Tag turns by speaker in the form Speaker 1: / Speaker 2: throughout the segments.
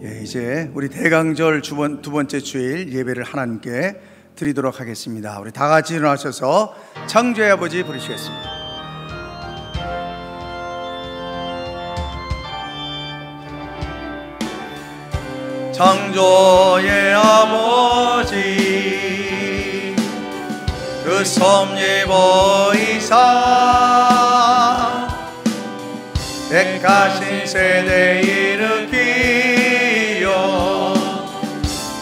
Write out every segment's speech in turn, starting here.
Speaker 1: 이제 우리 대강절 두 번째 주일 예배를 하나님께 드리도록 하겠습니다. 우리 다 같이 일어나셔서 창조의 아버지 부르시겠습니다. 창조의 아버지, 그 섭리보이사 택하신 세대 일으키어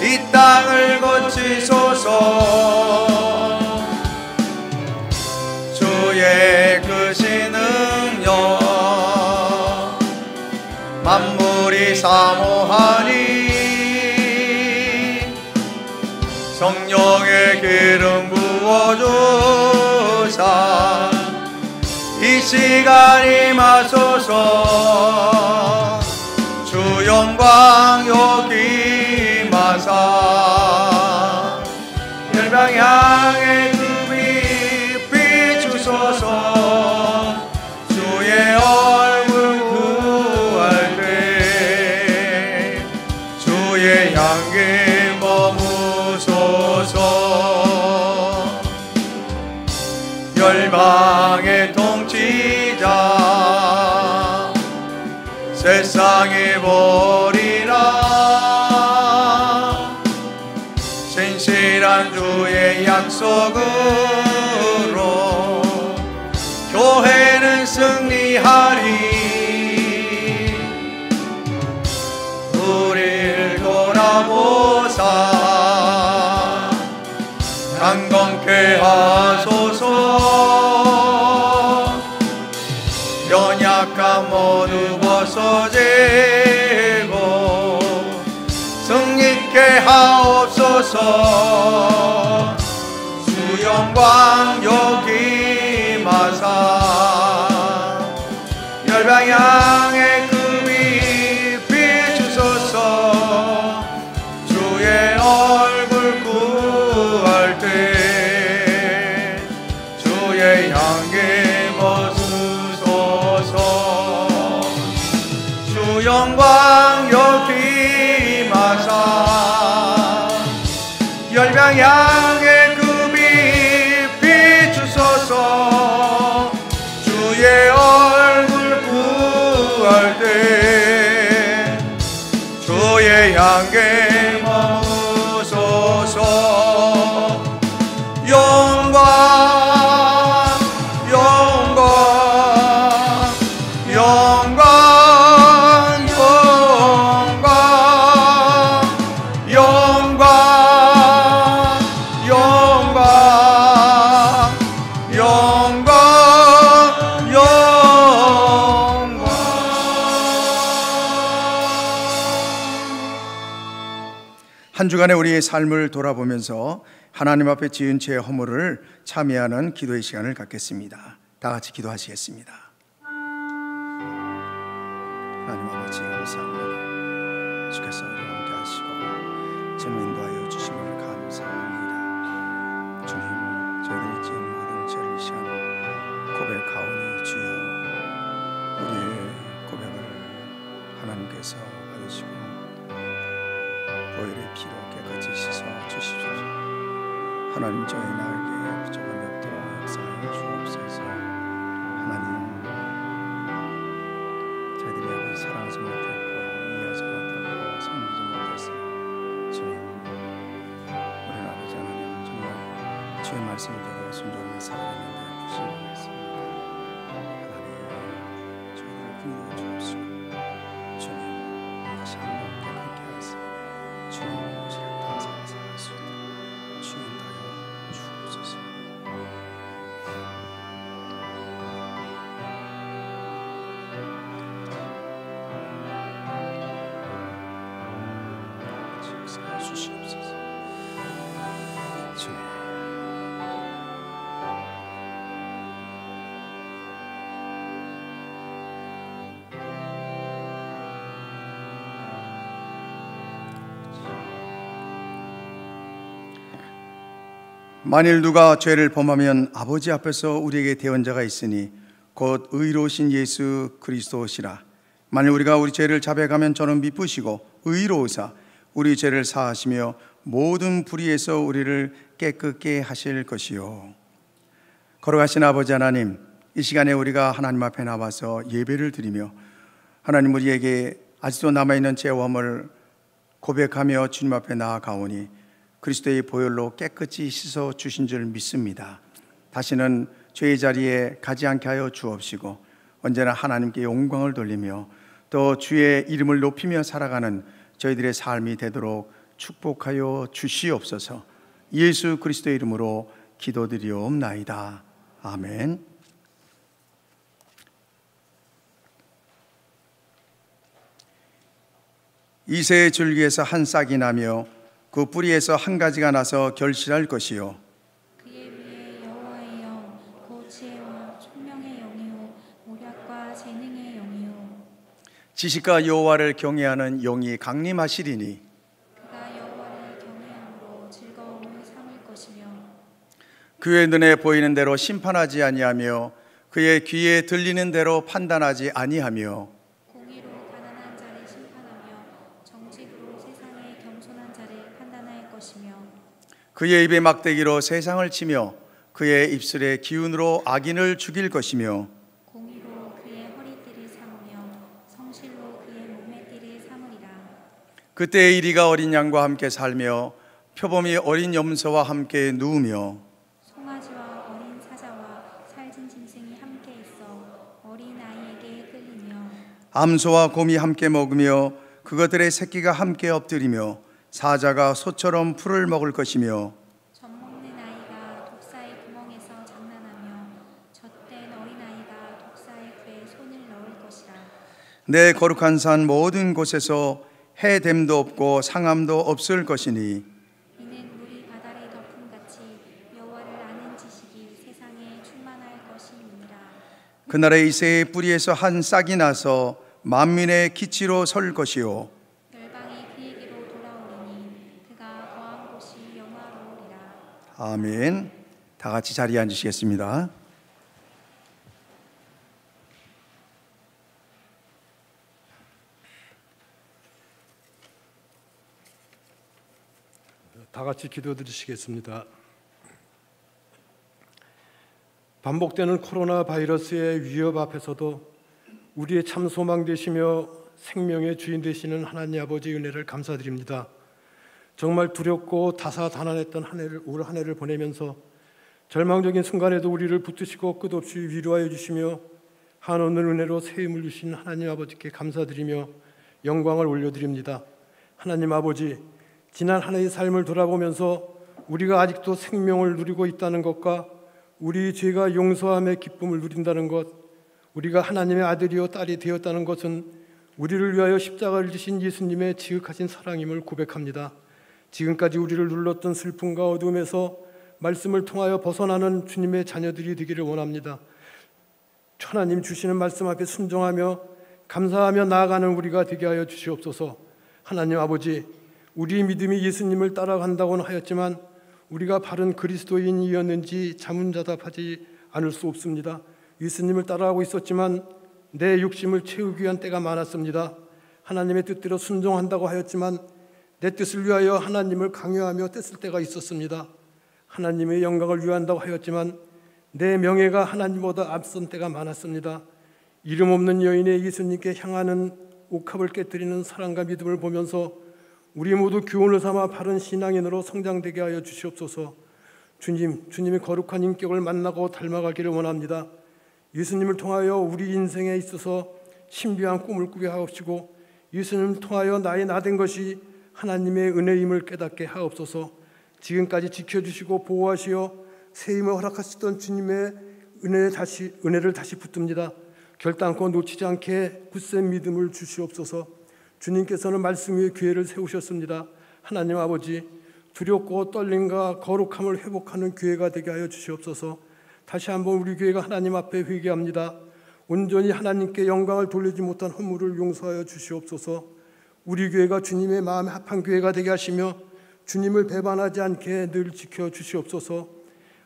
Speaker 1: 이 땅을 고치소서. 주의 크신 능력 만물이 사모하니 성령의 기름 부어주사 이 시간 임하소서. 주 영광 여기 임하사 열방 향해 그 빛 비추소서. 주의 얼굴 구할 때 주의 향기 머무소서. 열방의 통치자 세상이 보리라. 신실한 주의 약속으로 교회는 승리하리. 우릴 돌아보사 강건케 하소서. 연약함 모두 벗어지고 승리케 하옵소서. 주 영광 여기 임하사 열방 향해 그 빛 비추소서. 주의 얼굴 구할 때 주의 향기 머무소서. 주 영광 여기 임하사 열방 향해 그 빛 비추소서. 주의 얼굴 구할 때 주의 향기 머무소서. 영광 영광 영광 영광 영광 영광 영광 영광. 한 주간의 우리의 삶을 돌아보면서 하나님 앞에 지은 죄의 허물을 참여하는 기도의 시간을 갖겠습니다. 다 같이 기도하시겠습니다. 하나님 아버지 감사합니다. 주께서 우리와 함께 하시고 저를 인도하여 주심을 감사합니다. 주님, 저희들이 지은 모든 죄를 이 시간 고백하오니 주여 우리의 고백을 하나님께서 받으시고 보혈의 피로 깨끗이 씻어 주십시오. 하나님 저희 나에게 부족함이 없도록 역사하여 주옵소서. 하나님 저희들이 아버지 사랑하지 못했고 이해하지 못했고 섬기지 못했으나 주님 우리 아버지 하나님 정말 주의 말씀대로 순종하며 살아가는데 부심하겠습니다. 하나님 저희들을 긍휼히 주옵시고 주님 다시 한번 깨끗게 하시고 주님 오시라 감사하사 할 수 있도록 주님 다여 주옵소서. 역사해 주시옵소서. 주님 만일 누가 죄를 범하면 아버지 앞에서 우리에게 대언자가 있으니 곧 의로우신 예수 그리스도시라. 만일 우리가 우리 죄를 자백하면 저는 미쁘시고 의로우사 우리 죄를 사하시며 모든 불의에서 우리를 깨끗게 하실 것이요. 걸어가신 아버지 하나님, 이 시간에 우리가 하나님 앞에 나와서 예배를 드리며 하나님 우리에게 아직도 남아있는 죄와함을 고백하며 주님 앞에 나아가오니 그리스도의 보혈로 깨끗이 씻어 주신 줄 믿습니다. 다시는 죄의 자리에 가지 않게 하여 주옵시고 언제나 하나님께 영광을 돌리며 또 주의 이름을 높이며 살아가는 저희들의 삶이 되도록 축복하여 주시옵소서. 예수 그리스도의 이름으로 기도드리옵나이다. 아멘. 이새의 줄기에서 한 싹이 나며 그 뿌리에서 한 가지가 나서 결실할 것이요.
Speaker 2: 그의 위에 여호와의 영, 곧 지혜와 총명의 영이요 모략과 재능의 영이요.
Speaker 1: 지식과 여호와를 경외하는 영이 강림하시리니
Speaker 2: 그가 여호와를 경외함으로 즐거움을 삼을 것이며
Speaker 1: 그의 눈에 보이는 대로 심판하지 아니하며 그의 귀에 들리는 대로 판단하지 아니하며
Speaker 2: 공의로 가난한 자를 심판하며 정직으로 세상의 겸손한 자를 판단할 것이며
Speaker 1: 그의 입에 막대기로 세상을 치며 그의 입술의 기운으로 악인을 죽일 것이며
Speaker 2: 공의로 그의 허리띠를 삼으며 성실로 그의 몸의 띠를 삼으리라.
Speaker 1: 그때의 이리가 어린 양과 함께 살며 표범이 어린 염소와 함께 누우며
Speaker 2: 송아지와 어린 사자와 살진 짐승이 함께 있어 어린 아이에게 끌리며
Speaker 1: 암소와 곰이 함께 먹으며 그것들의 새끼가 함께 엎드리며 사자가 소처럼 풀을 먹을 것이며
Speaker 2: 젖먹는 아이가 독사의 구멍에서 장난하며 젖된 어린아이가 독사의 궤에 손을 넣을 것이라.
Speaker 1: 내 거룩한 산 모든 곳에서 해됨도 없고 상함도 없을 것이니
Speaker 2: 이는 물이 바다를 덮음같이 여호와를 아는 지식이 세상에 충만할 것이니라.
Speaker 1: 그날에 이새의 뿌리에서 한 싹이 나서 만민의 기치로 설 것이요
Speaker 2: 열방이 그에게로 돌아오리니 그가 거한 곳이 영화로우리라.
Speaker 1: 아멘. 다 같이 자리에 앉으시겠습니다.
Speaker 3: 다 같이 기도드리시겠습니다. 반복되는 코로나 바이러스의 위협 앞에서도 우리의 참 소망 되시며 생명의 주인 되시는 하나님 아버지의 은혜를 감사드립니다. 정말 두렵고 다사다난했던 올 한 해를 보내면서 절망적인 순간에도 우리를 붙드시고 끝없이 위로하여 주시며 한오늘 은혜로 새 힘을 주신 하나님 아버지께 감사드리며 영광을 올려드립니다. 하나님 아버지, 지난 한 해의 삶을 돌아보면서 우리가 아직도 생명을 누리고 있다는 것과 우리 죄가 용서함의 기쁨을 누린다는 것, 우리가 하나님의 아들이요 딸이 되었다는 것은 우리를 위하여 십자가를 지신 예수님의 지극하신 사랑임을 고백합니다. 지금까지 우리를 눌렀던 슬픔과 어둠에서 말씀을 통하여 벗어나는 주님의 자녀들이 되기를 원합니다. 하나님 주시는 말씀 앞에 순종하며 감사하며 나아가는 우리가 되게 하여 주시옵소서. 하나님 아버지, 우리 믿음이 예수님을 따라간다고는 하였지만 우리가 바른 그리스도인이었는지 자문자답하지 않을 수 없습니다. 예수님을 따라가고 있었지만 내 욕심을 채우기 위한 때가 많았습니다. 하나님의 뜻대로 순종한다고 하였지만 내 뜻을 위하여 하나님을 강요하며 뗐을 때가 있었습니다. 하나님의 영광을 위한다고 하였지만 내 명예가 하나님보다 앞선 때가 많았습니다. 이름 없는 여인의 예수님께 향하는 옥합을 깨뜨리는 사랑과 믿음을 보면서 우리 모두 교훈을 삼아 바른 신앙인으로 성장되게 하여 주시옵소서. 주님의 거룩한 인격을 만나고 닮아가기를 원합니다. 예수님을 통하여 우리 인생에 있어서 신비한 꿈을 꾸게 하옵시고 예수님을 통하여 나의 나된 것이 하나님의 은혜임을 깨닫게 하옵소서. 지금까지 지켜주시고 보호하시어 새 힘을 허락하시던 주님의 은혜를 다시 붙듭니다. 결단코 놓치지 않게 굳센 믿음을 주시옵소서. 주님께서는 말씀 위에 기회를 세우셨습니다. 하나님 아버지, 두렵고 떨림과 거룩함을 회복하는 기회가 되게 하여 주시옵소서. 다시 한번 우리 교회가 하나님 앞에 회개합니다. 온전히 하나님께 영광을 돌리지 못한 허물을 용서하여 주시옵소서. 우리 교회가 주님의 마음에 합한 교회가 되게 하시며 주님을 배반하지 않게 늘 지켜 주시옵소서.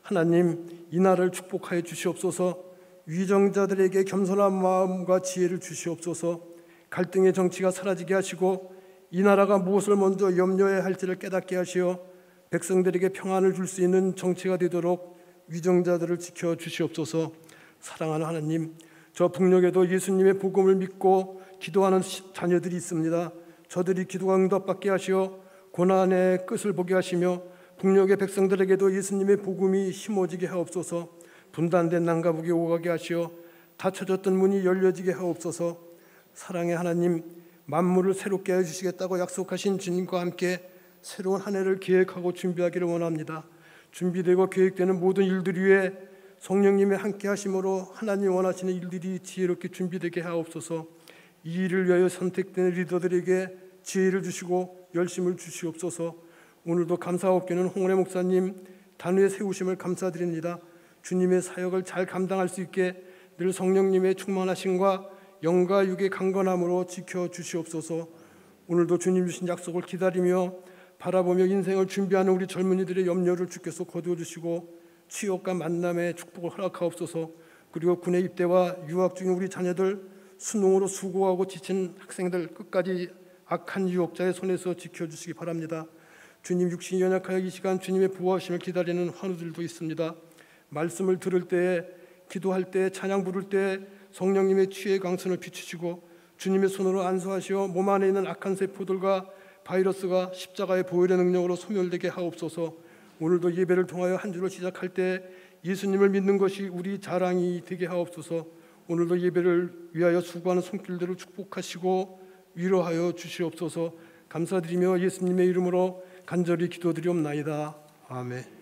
Speaker 3: 하나님, 이 날을 축복하여 주시옵소서. 위정자들에게 겸손한 마음과 지혜를 주시옵소서. 갈등의 정치가 사라지게 하시고 이 나라가 무엇을 먼저 염려해야 할지를 깨닫게 하시어 백성들에게 평안을 줄 수 있는 정치가 되도록 위정자들을 지켜 주시옵소서. 사랑하는 하나님, 저 북녘에도 예수님의 복음을 믿고 기도하는 자녀들이 있습니다. 저들이 기도가 응답받게 하시어 고난의 끝을 보게 하시며 북녘의 백성들에게도 예수님의 복음이 심어지게 하옵소서. 분단된 남과북이 오가게 하시어 닫혀졌던 문이 열려지게 하옵소서. 사랑의 하나님, 만물을 새롭게 해주시겠다고 약속하신 주님과 함께 새로운 한 해를 계획하고 준비하기를 원합니다. 준비되고 계획되는 모든 일들 위에 성령님의 함께 하심으로 하나님 원하시는 일들이 지혜롭게 준비되게 하옵소서. 이 일을 위하여 선택된 리더들에게 지혜를 주시고 열심을 주시옵소서. 오늘도 감사하옵기는 홍은혜 목사님 단위에 세우심을 감사드립니다. 주님의 사역을 잘 감당할 수 있게 늘 성령님의 충만하심과 영과 육의 강건함으로 지켜주시옵소서. 오늘도 주님 주신 약속을 기다리며 바라보며 인생을 준비하는 우리 젊은이들의 염려를 주께서 거두어주시고 취업과 만남의 축복을 허락하옵소서. 그리고 군의 입대와 유학 중인 우리 자녀들, 수능으로 수고하고 지친 학생들 끝까지 악한 유혹자의 손에서 지켜주시기 바랍니다. 주님, 육신이 연약하여 이 시간 주님의 보호하심을 기다리는 환우들도 있습니다. 말씀을 들을 때에, 기도할 때, 찬양 부를 때 성령님의 치유의 강선을 비추시고 주님의 손으로 안수하시어 몸 안에 있는 악한 세포들과 바이러스가 십자가의 보혈의 능력으로 소멸되게 하옵소서. 오늘도 예배를 통하여 한 주를 시작할 때 예수님을 믿는 것이 우리 자랑이 되게 하옵소서. 오늘도 예배를 위하여 수고하는 손길들을 축복하시고 위로하여 주시옵소서. 감사드리며 예수님의 이름으로 간절히 기도드리옵나이다. 아멘.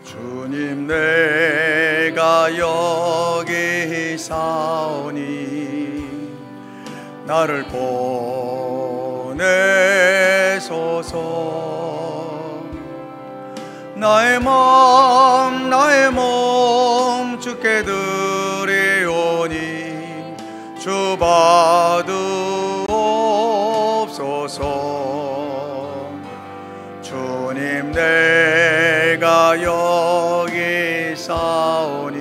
Speaker 1: 주님, 내가 여기 사오니 나를 보내소서. 나의 몸 주께 드리오니 주 받으옵소서. 주님, 내가 여기 사오니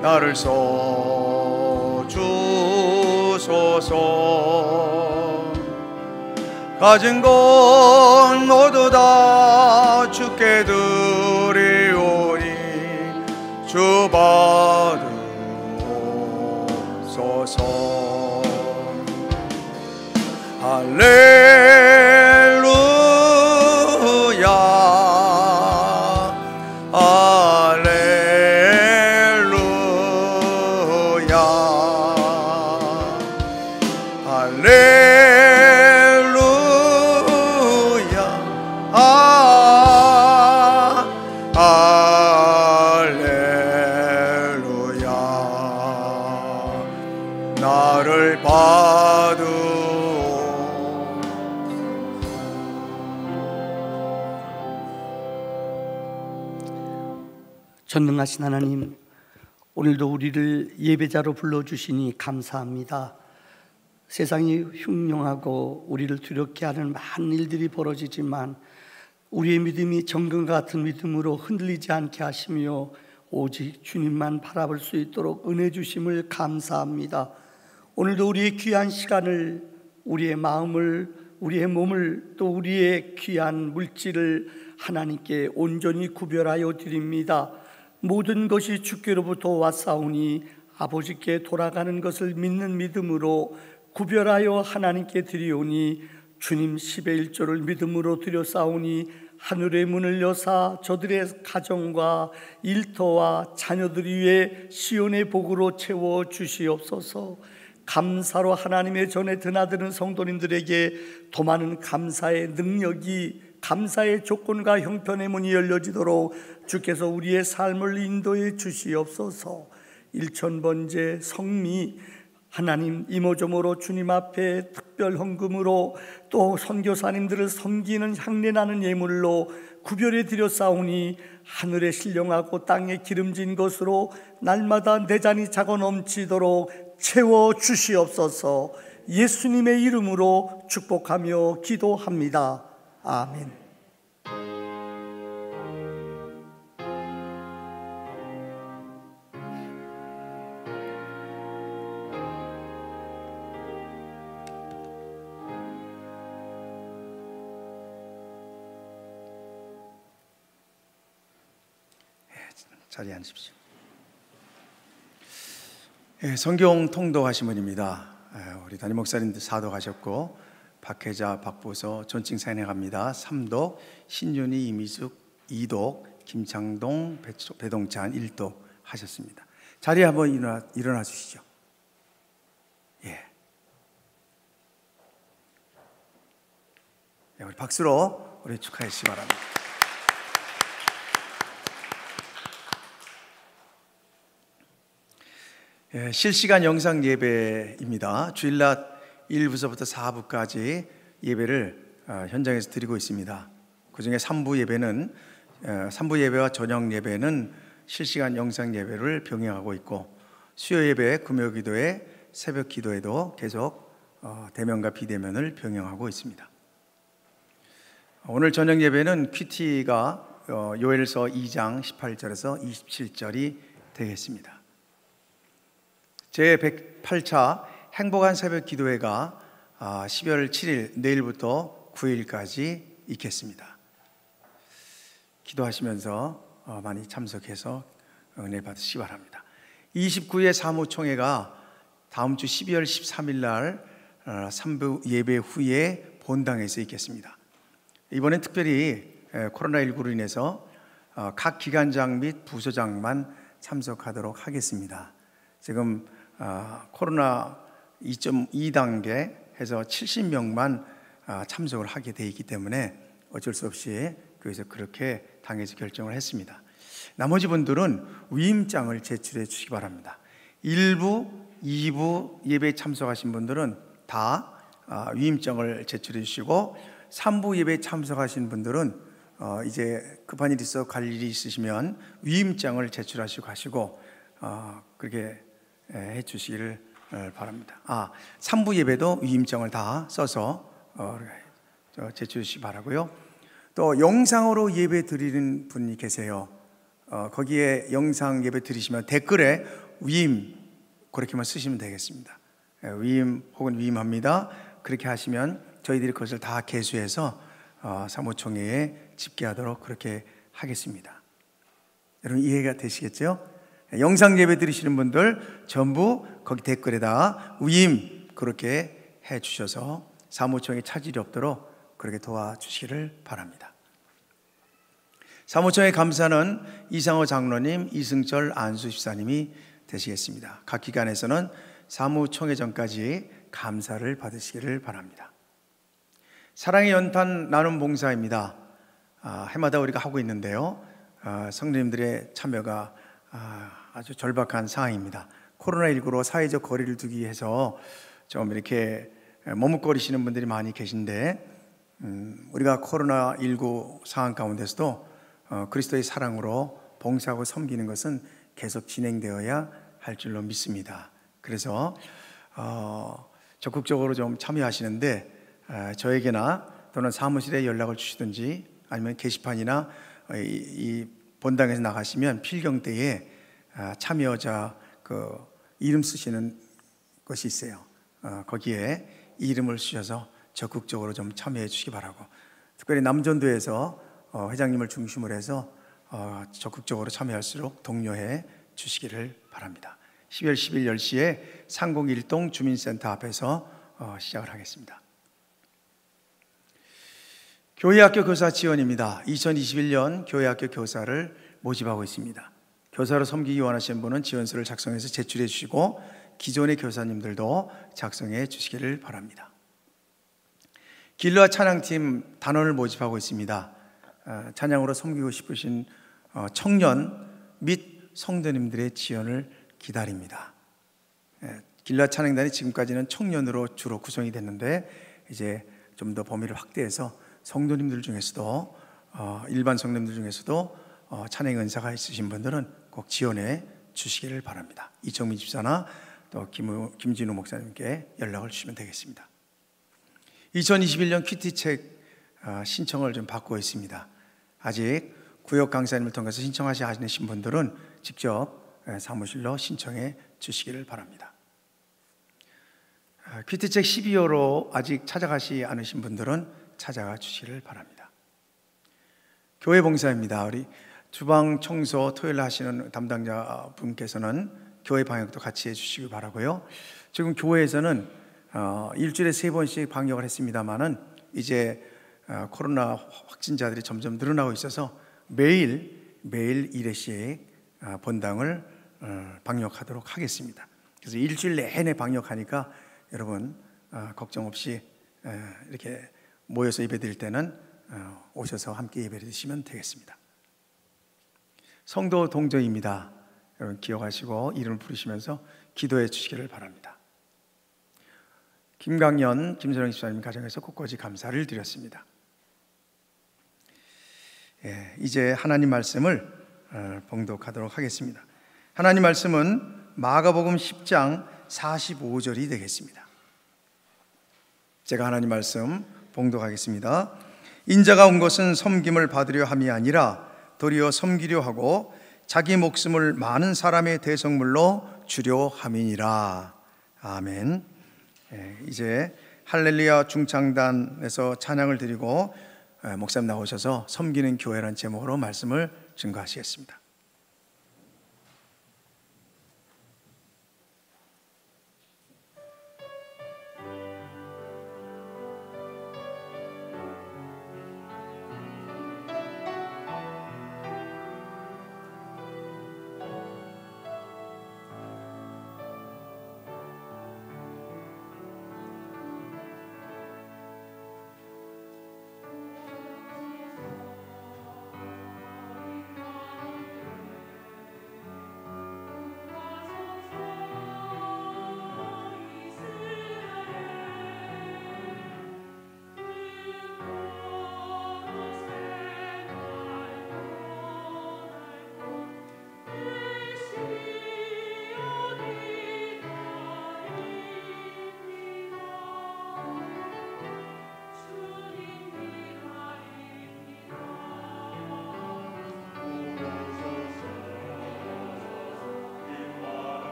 Speaker 1: 나를 써주소서. 가진 것 모두 다 주께 드리오니 주 받으옵소서. 할렐루야, 할렐루야, 할렐루야, 할렐루야. 나를 받으
Speaker 4: 전능하신 하나님, 오늘도 우리를 예배자로 불러주시니 감사합니다. 세상이 흉흉하고 우리를 두렵게 하는 많은 일들이 벌어지지만 우리의 믿음이 정금과 같은 믿음으로 흔들리지 않게 하시며 오직 주님만 바라볼 수 있도록 은혜 주심을 감사합니다. 오늘도 우리의 귀한 시간을, 우리의 마음을, 우리의 몸을, 또 우리의 귀한 물질을 하나님께 온전히 구별하여 드립니다. 모든 것이 주께로부터 왔사오니 아버지께 돌아가는 것을 믿는 믿음으로 구별하여 하나님께 드리오니 주님 10의 1조를 믿음으로 드렸사오니 하늘의 문을 여사 저들의 가정과 일터와 자녀들 위해 시온의 복으로 채워 주시옵소서. 감사로 하나님의 전에 드나드는 성도님들에게 더 많은 감사의 능력이, 감사의 조건과 형편의 문이 열려지도록 주께서 우리의 삶을 인도해 주시옵소서. 일천번제 성미 하나님, 이모저모로 주님 앞에 특별 헌금으로 또 선교사님들을 섬기는 향내나는 예물로 구별해 드렸사오니 하늘에 신령하고 땅에 기름진 것으로 날마다 내 잔이 차고 넘치도록 채워 주시옵소서. 예수님의 이름으로 축복하며 기도합니다. 아멘.
Speaker 1: 자리에 앉으십시오. 성경 통독하신 분입니다. 우리 담임 목사님들 사독하셨고, 박혜자, 박보서 존칭 사인해갑니다. 3독, 신윤희, 이미숙 2독, 김창동, 배동찬 1독 하셨습니다. 자리에 한번 일어나 주시죠. 우리 박수로 우리 축하해 주시기 바랍니다. 실시간 영상 예배입니다. 주일낮 1부서부터 4부까지 예배를 현장에서 드리고 있습니다. 그중에 3부 예배와 저녁 예배는 실시간 영상 예배를 병행하고 있고, 수요 예배, 금요 기도회, 새벽 기도회도 계속 대면과 비대면을 병행하고 있습니다. 오늘 저녁 예배는 큐티가 요엘서 2장 18절에서 27절이 되겠습니다. 제108차 행복한 새벽 기도회가 12월 7일 내일부터 9일까지 있겠습니다. 기도하시면서 많이 참석해서 은혜 받으시기 바랍니다. 29회 사무총회가 다음 주 12월 13일 날 3부 예배 후에 본당에서 있겠습니다. 이번엔 특별히 코로나19로 인해서 각 기관장 및 부서장만 참석하도록 하겠습니다. 지금 코로나 2.2단계 해서 70명만 참석을 하게 돼 있기 때문에 어쩔 수 없이 교회에서 그렇게 당에서 결정을 했습니다. 나머지 분들은 위임장을 제출해 주시기 바랍니다. 1부, 2부 예배에 참석하신 분들은 다 위임장을 제출해 주시고, 3부 예배에 참석하신 분들은 이제 급한 일이 있어 갈 일이 있으시면 위임장을 제출하시고 가시고 그렇게 해 주시기를 바랍니다. 3부 예배도 위임장을 다 써서 제출해 주시기 바라고요. 또 영상으로 예배 드리는 분이 계세요. 거기에 영상 예배 드리시면 댓글에 위임 그렇게만 쓰시면 되겠습니다. 위임 혹은 위임합니다. 그렇게 하시면 저희들이 그것을 다 계수해서 사무총회에 집계하도록 그렇게 하겠습니다. 여러분 이해가 되시겠죠? 영상 예배 드리시는 분들 전부 거기 댓글에다 위임 그렇게 해 주셔서 사무총회 차질이 없도록 그렇게 도와주시기를 바랍니다. 사무총회 감사는 이상호 장로님, 이승철 안수 집사님이 되시겠습니다. 각 기관에서는 사무총회 전까지 감사를 받으시기를 바랍니다. 사랑의 연탄 나눔 봉사입니다. 해마다 우리가 하고 있는데요, 성도님들의 참여가 아주 절박한 상황입니다. 코로나19로 사회적 거리를 두기 위해서 좀 이렇게 머뭇거리시는 분들이 많이 계신데, 우리가 코로나19 상황 가운데서도 그리스도의 사랑으로 봉사하고 섬기는 것은 계속 진행되어야 할 줄로 믿습니다. 그래서 적극적으로 좀 참여하시는데 저에게나 또는 사무실에 연락을 주시든지 아니면 게시판이나 이 본당에서 나가시면 필경 때에 참여자 그 이름 쓰시는 것이 있어요. 거기에 이름을 쓰셔서 적극적으로 좀 참여해 주시기 바라고, 특별히 남전도에서 회장님을 중심으로 해서 적극적으로 참여할수록 독려해 주시기를 바랍니다. 12월 10일 10시에 상공일동 주민센터 앞에서 시작을 하겠습니다. 교회학교 교사 지원입니다. 2021년 교회학교 교사를 모집하고 있습니다. 교사로 섬기기 원하시는 분은 지원서를 작성해서 제출해 주시고 기존의 교사님들도 작성해 주시기를 바랍니다. 길러와 찬양팀 단원을 모집하고 있습니다. 찬양으로 섬기고 싶으신 청년 및 성도님들의 지원을 기다립니다. 길러와 찬양단이 지금까지는 청년으로 주로 구성이 됐는데 이제 좀 더 범위를 확대해서 성도님들 중에서도 일반 성도님들 중에서도 찬양 은사가 있으신 분들은 꼭 지원해 주시기를 바랍니다. 이정민 집사나 또 김진우 목사님께 연락을 주시면 되겠습니다. 2021년 큐티책 신청을 좀 받고 있습니다. 아직 구역 강사님을 통해서 신청하지 않으신 분들은 직접 사무실로 신청해 주시기를 바랍니다. 큐티책 12호로 아직 찾아가시 않으신 분들은 찾아가 주시기를 바랍니다. 교회 봉사입니다. 우리 주방 청소 토요일 하시는 담당자 분께서는 교회 방역도 같이 해주시기 바라고요. 지금 교회에서는 일주일에 3번씩 방역을 했습니다만은 이제 코로나 확진자들이 점점 늘어나고 있어서 매일 1회씩 본당을 방역하도록 하겠습니다. 그래서 일주일 내내 방역하니까 여러분 걱정 없이 이렇게 모여서 예배 드릴 때는 오셔서 함께 예배 드리시면 되겠습니다. 성도 동정입니다. 여러분 기억하시고 이름을 부르시면서 기도해 주시기를 바랍니다. 김강연, 김선영 집사님 가정에서 곳곳이 감사를 드렸습니다. 이제 하나님 말씀을 봉독하도록 하겠습니다. 하나님 말씀은 마가복음 10장 45절이 되겠습니다. 제가 하나님 말씀 봉독하겠습니다. 인자가 온 것은 섬김을 받으려 함이 아니라 도리어 섬기려 하고 자기 목숨을 많은 사람의 대성물로 주려 함이니라. 아멘. 이제 할렐루야 중창단에서 찬양을 드리고 목사님 나오셔서 섬기는 교회라는 제목으로 말씀을 증거하시겠습니다.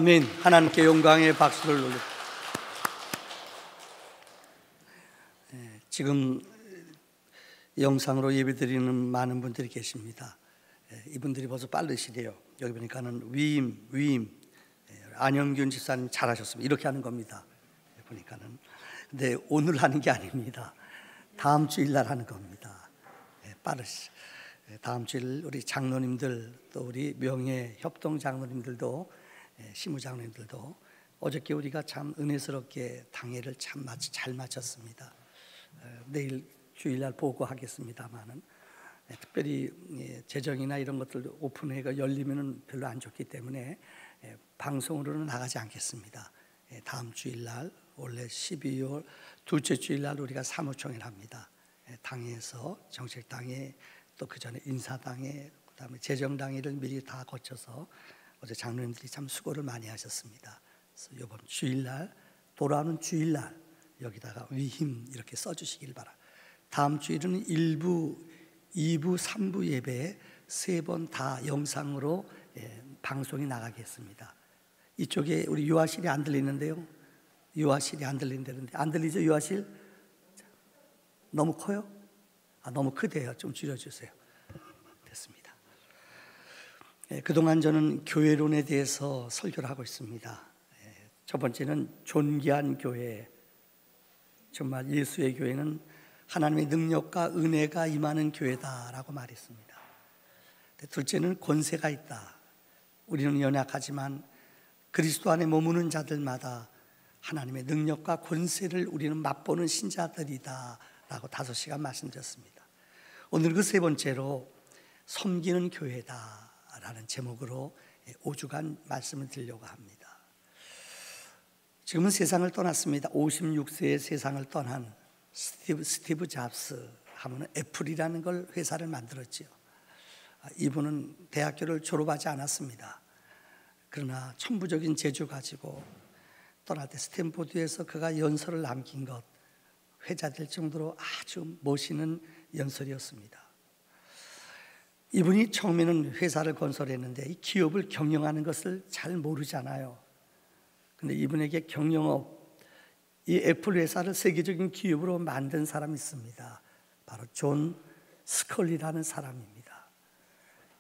Speaker 4: 아멘. 하나님께 영광의 박수를 올려. 지금 영상으로 예배드리는 많은 분들이 계십니다. 이분들이 벌써 빠르시대요. 여기 보니까는 위임 안영균 집사님 잘하셨습니다. 이렇게 하는 겁니다. 보니까는. 근데 오늘 하는 게 아닙니다. 다음 주일날 하는 겁니다. 빠르시. 다음 주일 우리 장로님들 또 우리 명예 협동 장로님들도 시무 장로님들도 어저께 우리가 참 은혜스럽게 당회를 참 잘 마쳤습니다. 내일 주일날 보고하겠습니다만은 특별히 재정이나 이런 것들 오픈회가 열리면은 별로 안 좋기 때문에 방송으로는 나가지 않겠습니다. 다음 주일날 원래 12월 둘째 주일날 우리가 사무총회를 합니다. 당회에서 정책당회 또 그 전에 인사당회 그다음에 재정당회를 미리 다 거쳐서 어제 장로님들이 참 수고를 많이 하셨습니다. 그래서 이번 주일날 돌아오는 주일날 여기다가 위힘 이렇게 써주시길 바랍니다. 다음 주일은 1부, 2부, 3부 예배 3번 다 영상으로 방송이 나가겠습니다. 이쪽에 우리 유아실이 안 들리는데요. 유아실이 안 들린다는데 안 들리죠? 유아실? 너무 커요? 너무 크대요. 좀 줄여주세요. 됐습니다. 그동안 저는 교회론에 대해서 설교를 하고 있습니다. 첫 번째는 존귀한 교회. 정말 예수의 교회는 하나님의 능력과 은혜가 임하는 교회다라고 말했습니다. 둘째는 권세가 있다. 우리는 연약하지만 그리스도 안에 머무는 자들마다 하나님의 능력과 권세를 우리는 맛보는 신자들이다 라고 5시간 말씀드렸습니다. 오늘 그 세 번째로 섬기는 교회다 라는 제목으로 5주간 말씀을 드리려고 합니다. 지금은 세상을 떠났습니다. 56세에 세상을 떠난 스티브 잡스 하면 애플이라는 걸 회사를 만들었지요. 이분은 대학교를 졸업하지 않았습니다. 그러나 천부적인 재주 가지고 떠날 때 스탠포드에서 그가 연설을 남긴 것 회자될 정도로 아주 멋있는 연설이었습니다. 이분이 처음에는 회사를 건설했는데 이 기업을 경영하는 것을 잘 모르잖아요. 근데 이분에게 경영업, 이 애플 회사를 세계적인 기업으로 만든 사람이 있습니다. 바로 존 스컬리라는 사람입니다.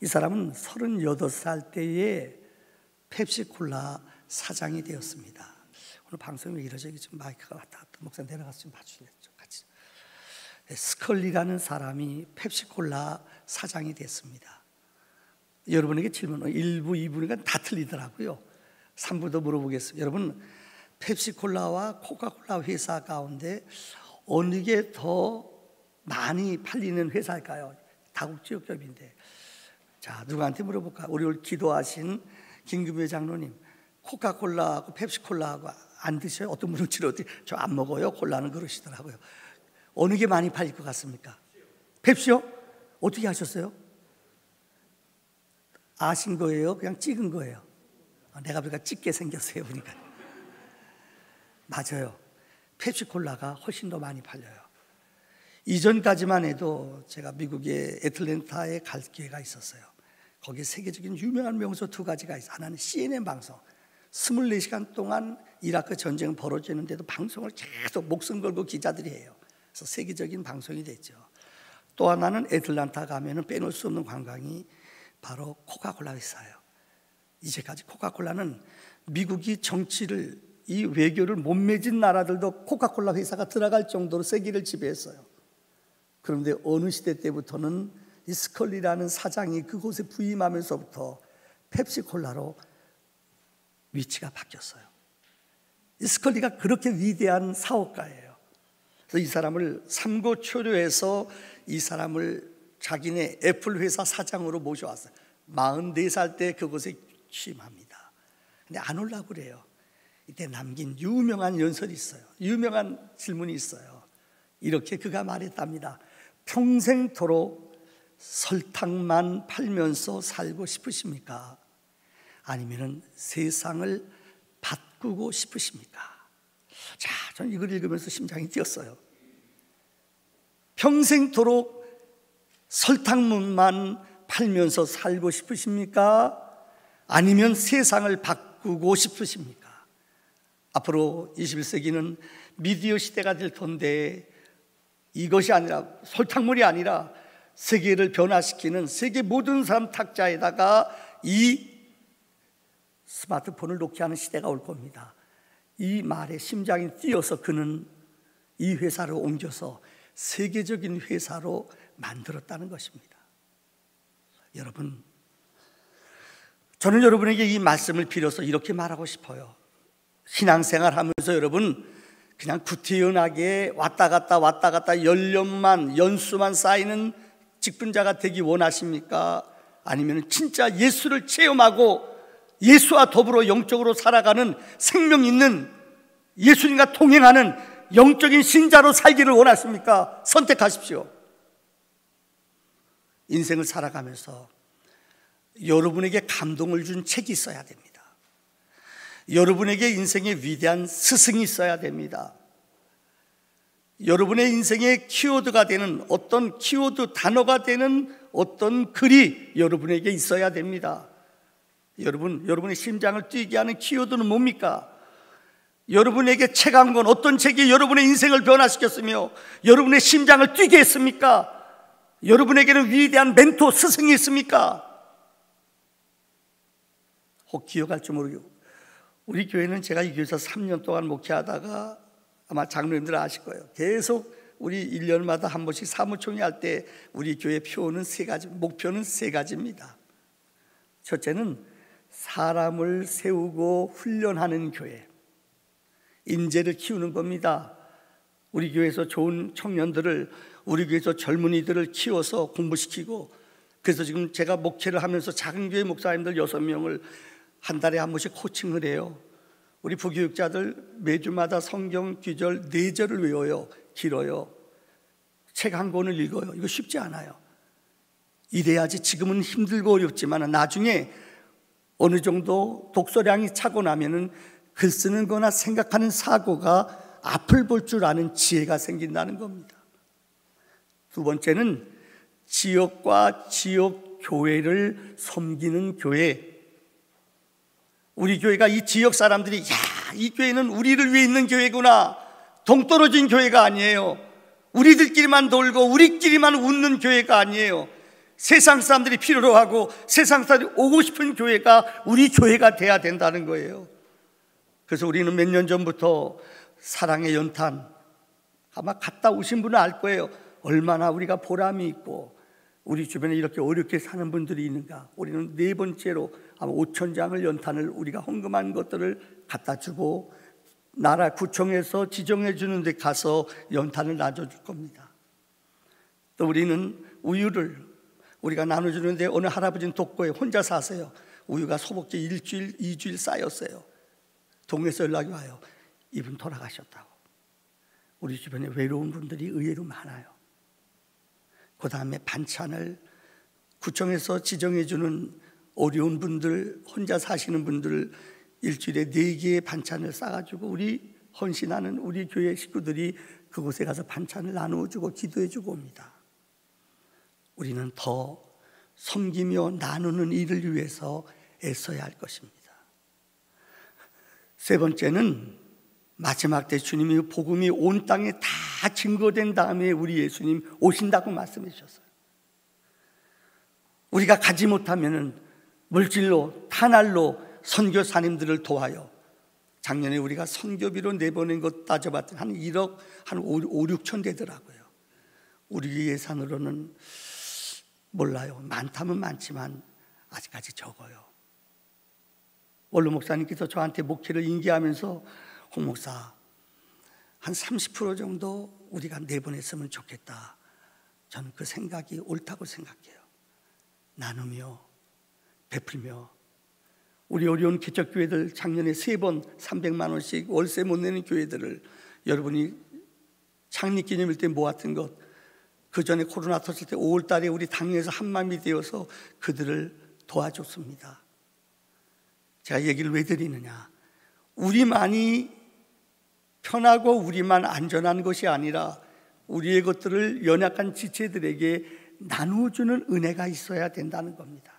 Speaker 4: 이 사람은 38살 때에 펩시콜라 사장이 되었습니다. 오늘 방송이 왜 이러죠? 지금 마이크가 왔다 갔다. 목사 내려가서 좀 봐주실래요? 같이. 스컬리라는 사람이 펩시콜라 사장이 됐습니다. 여러분에게 질문 1부, 2부니까 다 틀리더라고요. 3부도 물어보겠습니다. 여러분, 펩시콜라와 코카콜라 회사 가운데 어느 게 더 많이 팔리는 회사일까요? 다국지역 기업인데. 자, 누구한테 물어볼까? 우리 오늘 기도하신 김금회 장로님, 코카콜라하고 펩시콜라하고 안 드셔요? 어떤 분은 저 안 먹어요. 콜라는 그러시더라고요. 어느 게 많이 팔릴 것 같습니까? 펩시요? 어떻게 하셨어요? 아신 거예요? 그냥 찍은 거예요? 내가 보니까 찍게 생겼어요. 보니까 맞아요. 펩시콜라가 훨씬 더 많이 팔려요. 이전까지만 해도 제가 미국의 애틀랜타에 갈 기회가 있었어요. 거기에 세계적인 유명한 명소 2가지가 있어요. 하나는 CNN 방송. 24시간 동안 이라크 전쟁 벌어지는데도 방송을 계속 목숨 걸고 기자들이 해요. 그래서 세계적인 방송이 됐죠. 또 하나는 애틀랜타 가면은 빼놓을 수 없는 관광이 바로 코카콜라 회사예요. 이제까지 코카콜라는 미국이 정치를 이 외교를 못 맺은 나라들도 코카콜라 회사가 들어갈 정도로 세계를 지배했어요. 그런데 어느 시대 때부터는 이 스컬리라는 사장이 그곳에 부임하면서부터 펩시콜라로 위치가 바뀌었어요. 이 스컬리가 그렇게 위대한 사업가예요. 그래서 이 사람을 삼고초려해서 이 사람을 자기네 애플 회사 사장으로 모셔왔어요. 44살 때 그곳에 취임합니다. 근데 안 오려고 그래요. 이때 남긴 유명한 연설이 있어요. 유명한 질문이 있어요. 이렇게 그가 말했답니다. 평생토록 설탕만 팔면서 살고 싶으십니까? 아니면 세상을 바꾸고 싶으십니까? 자, 저는 이걸 읽으면서 심장이 뛰었어요. 평생토록 설탕만 팔면서 살고 싶으십니까? 아니면 세상을 바꾸고 싶으십니까? 앞으로 21세기는 미디어 시대가 될 텐데 이것이 아니라, 설탕물이 아니라 세계를 변화시키는 세계 모든 사람 탁자에다가 이 스마트폰을 놓게 하는 시대가 올 겁니다. 이 말에 심장이 뛰어서 그는 이 회사를 옮겨서 세계적인 회사로 만들었다는 것입니다. 여러분, 저는 여러분에게 이 말씀을 빌어서 이렇게 말하고 싶어요. 신앙생활 하면서 여러분 그냥 구태연하게 왔다 갔다 연수만 쌓이는 직분자가 되기 원하십니까? 아니면 진짜 예수를 체험하고 예수와 더불어 영적으로 살아가는 생명 있는 예수님과 동행하는 영적인 신자로 살기를 원하십니까? 선택하십시오. 인생을 살아가면서 여러분에게 감동을 준 책이 있어야 됩니다. 여러분에게 인생의 위대한 스승이 있어야 됩니다. 여러분의 인생의 키워드가 되는 어떤 키워드 단어가 되는 어떤 글이 여러분에게 있어야 됩니다. 여러분의 심장을 뛰게 하는 키워드는 뭡니까? 여러분에게 책 한 권, 어떤 책이 여러분의 인생을 변화시켰으며 여러분의 심장을 뛰게 했습니까? 여러분에게는 위대한 멘토, 스승이 있습니까? 혹 기억할지 모르겠고, 우리 교회는 제가 이 교회에서 3년 동안 목회하다가 아마 장로님들 아실 거예요. 계속 우리 1년마다 한 번씩 사무총회 할 때 우리 교회 표는 3가지, 목표는 3가지입니다. 첫째는 사람을 세우고 훈련하는 교회, 인재를 키우는 겁니다. 우리 교회에서 좋은 청년들을, 우리 교회에서 젊은이들을 키워서 공부시키고, 그래서 지금 제가 목회를 하면서 작은 교회 목사님들 6명을 한 달에 한 번씩 코칭을 해요. 우리 부교육자들 매주마다 성경 구절 4절을 외워요. 길어요. 책 한 권을 읽어요. 이거 쉽지 않아요. 이래야지. 지금은 힘들고 어렵지만 나중에 어느 정도 독서량이 차고 나면은 글 쓰는 거나 생각하는 사고가 앞을 볼 줄 아는 지혜가 생긴다는 겁니다. 두 번째는 지역과 지역 교회를 섬기는 교회. 우리 교회가 이 지역 사람들이 이 교회는 우리를 위해 있는 교회구나, 동떨어진 교회가 아니에요. 우리들끼리만 놀고 우리끼리만 웃는 교회가 아니에요. 세상 사람들이 필요로 하고 세상 사람들이 오고 싶은 교회가 우리 교회가 돼야 된다는 거예요. 그래서 우리는 몇 년 전부터 사랑의 연탄, 아마 갔다 오신 분은 알 거예요. 얼마나 우리가 보람이 있고 우리 주변에 이렇게 어렵게 사는 분들이 있는가. 우리는 4번째로 아마 5,000장을 연탄을 우리가 헌금한 것들을 갖다 주고 나라 구청에서 지정해 주는 데 가서 연탄을 놔줘줄 겁니다. 또 우리는 우유를 우리가 나눠주는데 어느 할아버지는 독거에 혼자 사세요. 우유가 소복제 1주일, 2주일 쌓였어요. 동에서 연락이 와요. 이분 돌아가셨다고. 우리 주변에 외로운 분들이 의외로 많아요. 그 다음에 반찬을 구청에서 지정해 주는 어려운 분들, 혼자 사시는 분들 일주일에 4개의 반찬을 싸가지고 우리 헌신하는 우리 교회 식구들이 그곳에 가서 반찬을 나누어주고 기도해주고 옵니다. 우리는 더 섬기며 나누는 일을 위해서 애써야 할 것입니다. 세 번째는 마지막 때 주님이 복음이 온 땅에 다 증거된 다음에 우리 예수님 오신다고 말씀해 주셨어요. 우리가 가지 못하면은 물질로, 탄알로 선교사님들을 도와요. 작년에 우리가 선교비로 내보낸 것 따져봤더니 한 1억, 한 5, 6천 되더라고요. 우리 예산으로는 몰라요. 많다면 많지만 아직까지 적어요. 원로 목사님께서 저한테 목회를 인계하면서 홍 목사, 한 30% 정도 우리가 내보냈으면 좋겠다. 저는 그 생각이 옳다고 생각해요. 나누며 베풀며 우리 어려운 개척교회들 작년에 3번 300만 원씩 월세 못 내는 교회들을 여러분이 창립기념일 때 모았던 것, 그 전에 코로나 터질 때 5월 달에 우리 당에서 한마음이 되어서 그들을 도와줬습니다. 제가 얘기를 왜 드리느냐, 우리만이 편하고 우리만 안전한 것이 아니라 우리의 것들을 연약한 지체들에게 나누어주는 은혜가 있어야 된다는 겁니다.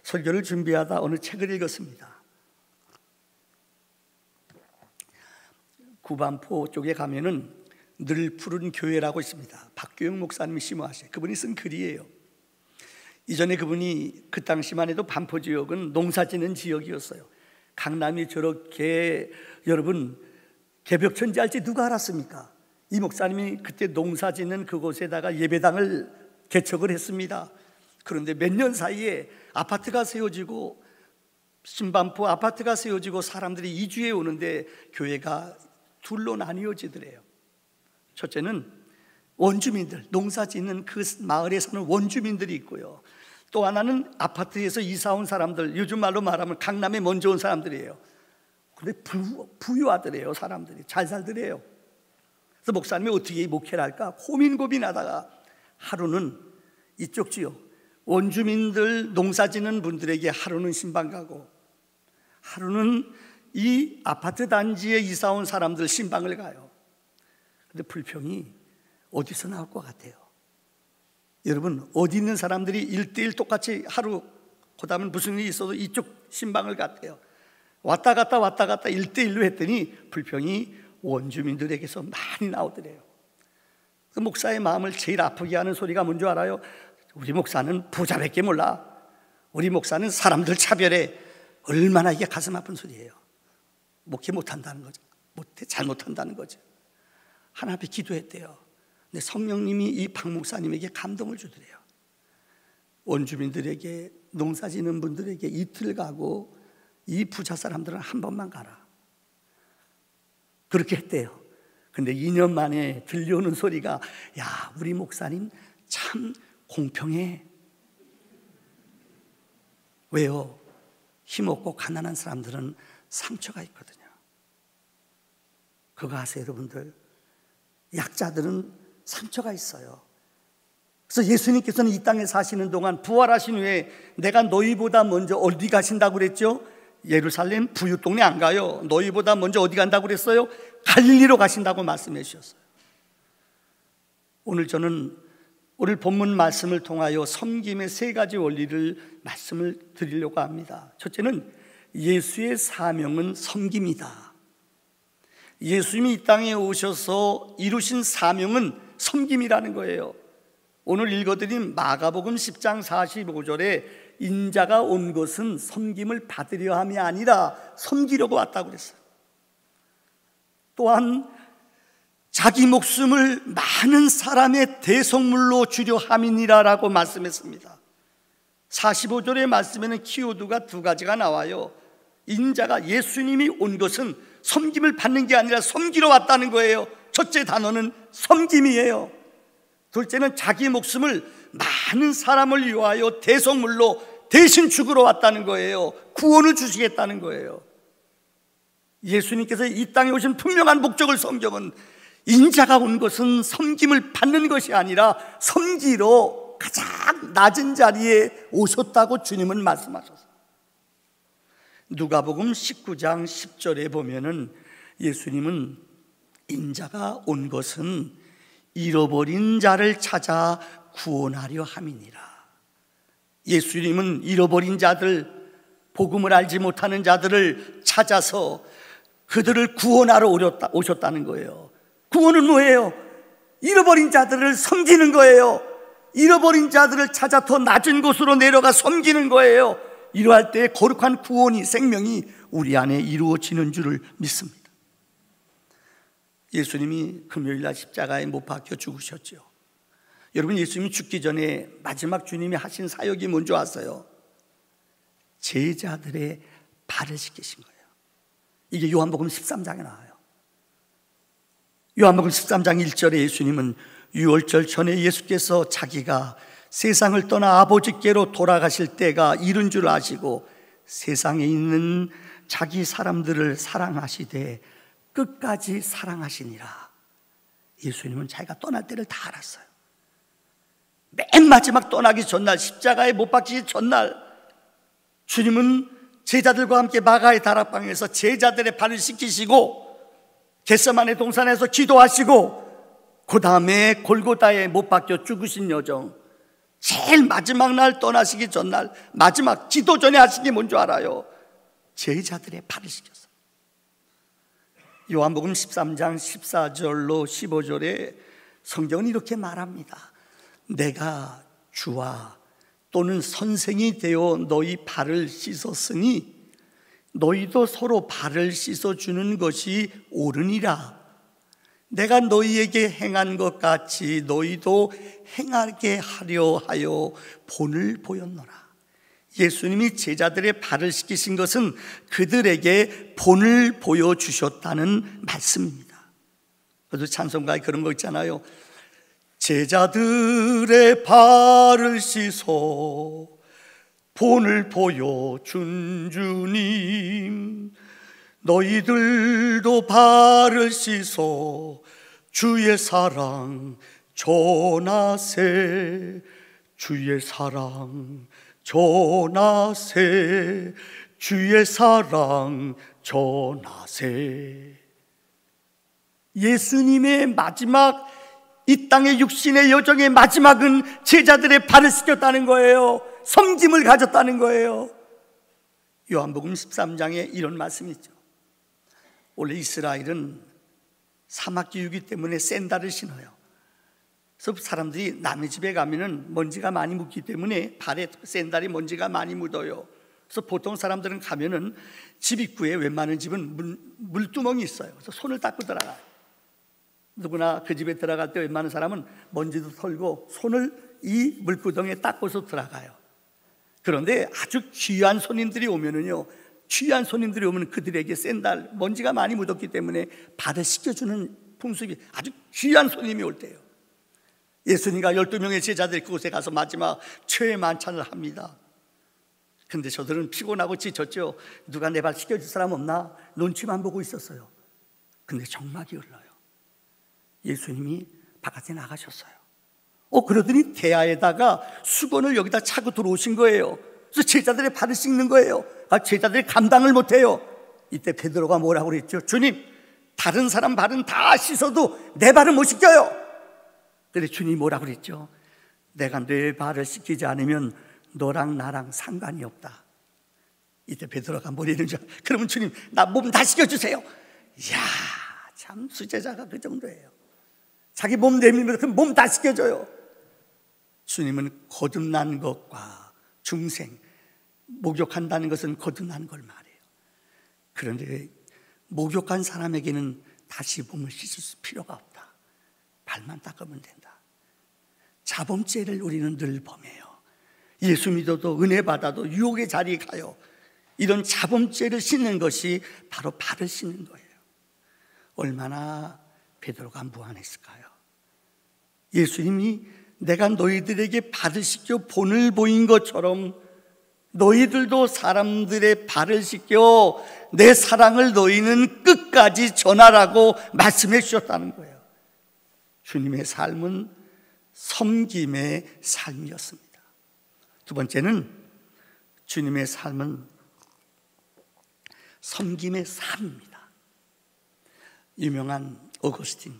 Speaker 4: 설교를 준비하다 어느 책을 읽었습니다. 구반포 쪽에 가면은 늘 푸른 교회라고 있습니다. 박교영 목사님이 심어하셔요. 그분이 쓴 글이에요. 이전에 그분이 그 당시만 해도 반포 지역은 농사짓는 지역이었어요. 강남이 저렇게, 여러분, 개벽천지 할지 누가 알았습니까? 이 목사님이 그때 농사짓는 그곳에다가 예배당을 개척을 했습니다. 그런데 몇 년 사이에 아파트가 세워지고, 신반포 아파트가 세워지고 사람들이 이주해 오는데 교회가 둘로 나뉘어지더래요. 첫째는 원주민들, 농사짓는 그 마을에 사는 원주민들이 있고요, 또 하나는 아파트에서 이사 온 사람들, 요즘 말로 말하면 강남에 먼저 온 사람들이에요. 근데 부유하더래요. 사람들이 잘 살더래요. 그래서 목사님이 어떻게 목회를 할까 고민하다가 하루는 이쪽 지역 원주민들, 농사짓는 분들에게 하루는 신방 가고, 하루는 이 아파트 단지에 이사 온 사람들 신방을 가요. 근데 불평이 어디서 나올 것 같아요? 여러분, 어디 있는 사람들이 1대1 똑같이 하루, 그 다음에 무슨 일이 있어도 이쪽 신방을 갔대요. 왔다 갔다 1대1로 했더니 불평이 원주민들에게서 많이 나오더래요. 그 목사의 마음을 제일 아프게 하는 소리가 뭔지 알아요? 우리 목사는 부자밖에 몰라. 우리 목사는 사람들 차별해. 얼마나 이게 가슴 아픈 소리예요. 목회 못한다는 거죠. 잘못한다는 거죠. 하나님 앞에 기도했대요. 근데 성령님이 이 박 목사님에게 감동을 주더래요. 원주민들에게, 농사짓는 분들에게 이틀 가고 이 부자 사람들은 한 번만 가라. 그렇게 했대요. 근데 2년 만에 들려오는 소리가, 야, 우리 목사님 참 공평해. 왜요? 힘없고 가난한 사람들은 상처가 있거든요. 그거 아세요, 여러분들? 약자들은 상처가 있어요. 그래서 예수님께서는 이 땅에 사시는 동안 부활하신 후에 내가 너희보다 먼저 어디 가신다고 그랬죠? 예루살렘 부유 동네 안 가요. 너희보다 먼저 어디 간다고 그랬어요? 갈릴리로 가신다고 말씀해 주셨어요. 오늘 저는 오늘 본문 말씀을 통하여 섬김의 3가지 원리를 말씀을 드리려고 합니다. 첫째는 예수의 사명은 섬김이다. 예수님이 이 땅에 오셔서 이루신 사명은 섬김이라는 거예요. 오늘 읽어드린 마가복음 10장 45절에 인자가 온 것은 섬김을 받으려 함이 아니라 섬기려고 왔다고 그랬어요. 또한 자기 목숨을 많은 사람의 대속물로 주려 함이니라라고 말씀했습니다. 45절의 말씀에는 키워드가 2가지가 나와요. 인자가, 예수님이 온 것은 섬김을 받는 게 아니라 섬기러 왔다는 거예요. 첫째 단어는 섬김이에요. 둘째는 자기 목숨을 많은 사람을 위하여 대속물로 대신 죽으러 왔다는 거예요. 구원을 주시겠다는 거예요. 예수님께서 이 땅에 오신 분명한 목적을 성경은, 인자가 온 것은 섬김을 받는 것이 아니라 섬기러 가장 낮은 자리에 오셨다고 주님은 말씀하셨어요. 누가복음 19장 10절에 보면은 예수님은 인자가 온 것은 잃어버린 자를 찾아 구원하려 함이니라. 예수님은 잃어버린 자들, 복음을 알지 못하는 자들을 찾아서 그들을 구원하러 오셨다는 거예요. 구원은 뭐예요? 잃어버린 자들을 섬기는 거예요. 잃어버린 자들을 찾아 더 낮은 곳으로 내려가 섬기는 거예요. 이러할 때 거룩한 구원이, 생명이 우리 안에 이루어지는 줄을 믿습니다. 예수님이 금요일날 십자가에 못 박혀 죽으셨죠. 여러분, 예수님이 죽기 전에 마지막 주님이 하신 사역이 뭔지 아세요? 제자들의 발을 씻기신 거예요. 이게 요한복음 13장에 나와요. 요한복음 13장 1절에 예수님은 유월절 전에 예수께서 자기가 세상을 떠나 아버지께로 돌아가실 때가 이른 줄 아시고 세상에 있는 자기 사람들을 사랑하시되 끝까지 사랑하시니라. 예수님은 자기가 떠날 때를 다 알았어요. 맨 마지막 떠나기 전날, 십자가에 못 박히기 전날, 주님은 제자들과 함께 마가의 다락방에서 제자들의 발을 씻기시고 겟세마네 동산에서 기도하시고 그 다음에 골고다에 못 박혀 죽으신 여정, 제일 마지막 날 떠나시기 전날 마지막 기도 전에 하신 게 뭔지 알아요? 제자들의 발을 씻겼어요. 요한복음 13장 14절로 15절에 성경은 이렇게 말합니다. 내가 주와 또는 선생이 되어 너희 발을 씻었으니 너희도 서로 발을 씻어주는 것이 옳으니라. 내가 너희에게 행한 것 같이 너희도 행하게 하려 하여 본을 보였노라. 예수님이 제자들의 발을 씻기신 것은 그들에게 본을 보여주셨다는 말씀입니다. 그래서 찬송가에 그런 거 있잖아요. 제자들의 발을 씻어 본을 보여준 주님, 너희들도 발을 씻어 주의 사랑 전하세. 주의 사랑 전하세. 주의 사랑 전하세. 예수님의 마지막, 이 땅의 육신의 여정의 마지막은 제자들의 발을 씻겼다는 거예요. 섬김을 가졌다는 거예요. 요한복음 13장에 이런 말씀이 있죠. 원래 이스라엘은 사막기후이기 때문에 샌들을 신어요. 그래서 사람들이 남의 집에 가면은 먼지가 많이 묻기 때문에 발에 샌들이 먼지가 많이 묻어요. 그래서 보통 사람들은 가면은 집 입구에, 웬만한 집은 물두멍이 있어요. 그래서 손을 닦고 들어가요. 누구나 그 집에 들어갈 때 웬만한 사람은 먼지도 털고 손을 이 물구덩이에 닦고서 들어가요. 그런데 아주 귀한 손님들이 오면은요, 귀한 손님들이 오면 그들에게 샌들, 먼지가 많이 묻었기 때문에 발을 씻겨주는 풍습이, 아주 귀한 손님이 올 때요. 예수님과 12명의 제자들이 그곳에 가서 마지막 최후의 만찬을 합니다. 근데 저들은 피곤하고 지쳤죠. 누가 내 발 씻겨줄 사람 없나? 눈치만 보고 있었어요. 근데 정막이 흘러요. 예수님이 바깥에 나가셨어요. 그러더니 대야에다가 수건을 여기다 차고 들어오신 거예요. 그래서 제자들의 발을 씻는 거예요. 제자들이 감당을 못해요. 이때 베드로가 뭐라고 그랬죠? 주님, 다른 사람 발은 다 씻어도 내 발은 못 씻겨요. 그래 주님이 뭐라고 그랬죠? 내가 내 발을 씻기지 않으면 너랑 나랑 상관이 없다. 이때 베드로가 뭐라는지, 그러면 주님, 나 몸 다 씻겨주세요. 이야, 참 수제자가 그 정도예요. 자기 몸 내밀면 그 몸 다 씻겨줘요. 주님은 거듭난 것과 중생, 목욕한다는 것은 거듭난 걸 말해요. 그런데 목욕한 사람에게는 다시 몸을 씻을 필요가 없다. 발만 닦으면 된다. 자범죄를 우리는 늘 범해요. 예수 믿어도 은혜 받아도 유혹의 자리에 가요. 이런 자범죄를 씻는 것이 바로 발을 씻는 거예요. 얼마나 베드로가 무안했을까요? 예수님이 내가 너희들에게 발을 씻겨 본을 보인 것처럼 너희들도 사람들의 발을 씻겨 내 사랑을 너희는 끝까지 전하라고 말씀해 주셨다는 거예요. 주님의 삶은 섬김의 삶이었습니다. 두 번째는 주님의 삶은 섬김의 삶입니다. 유명한 어거스틴,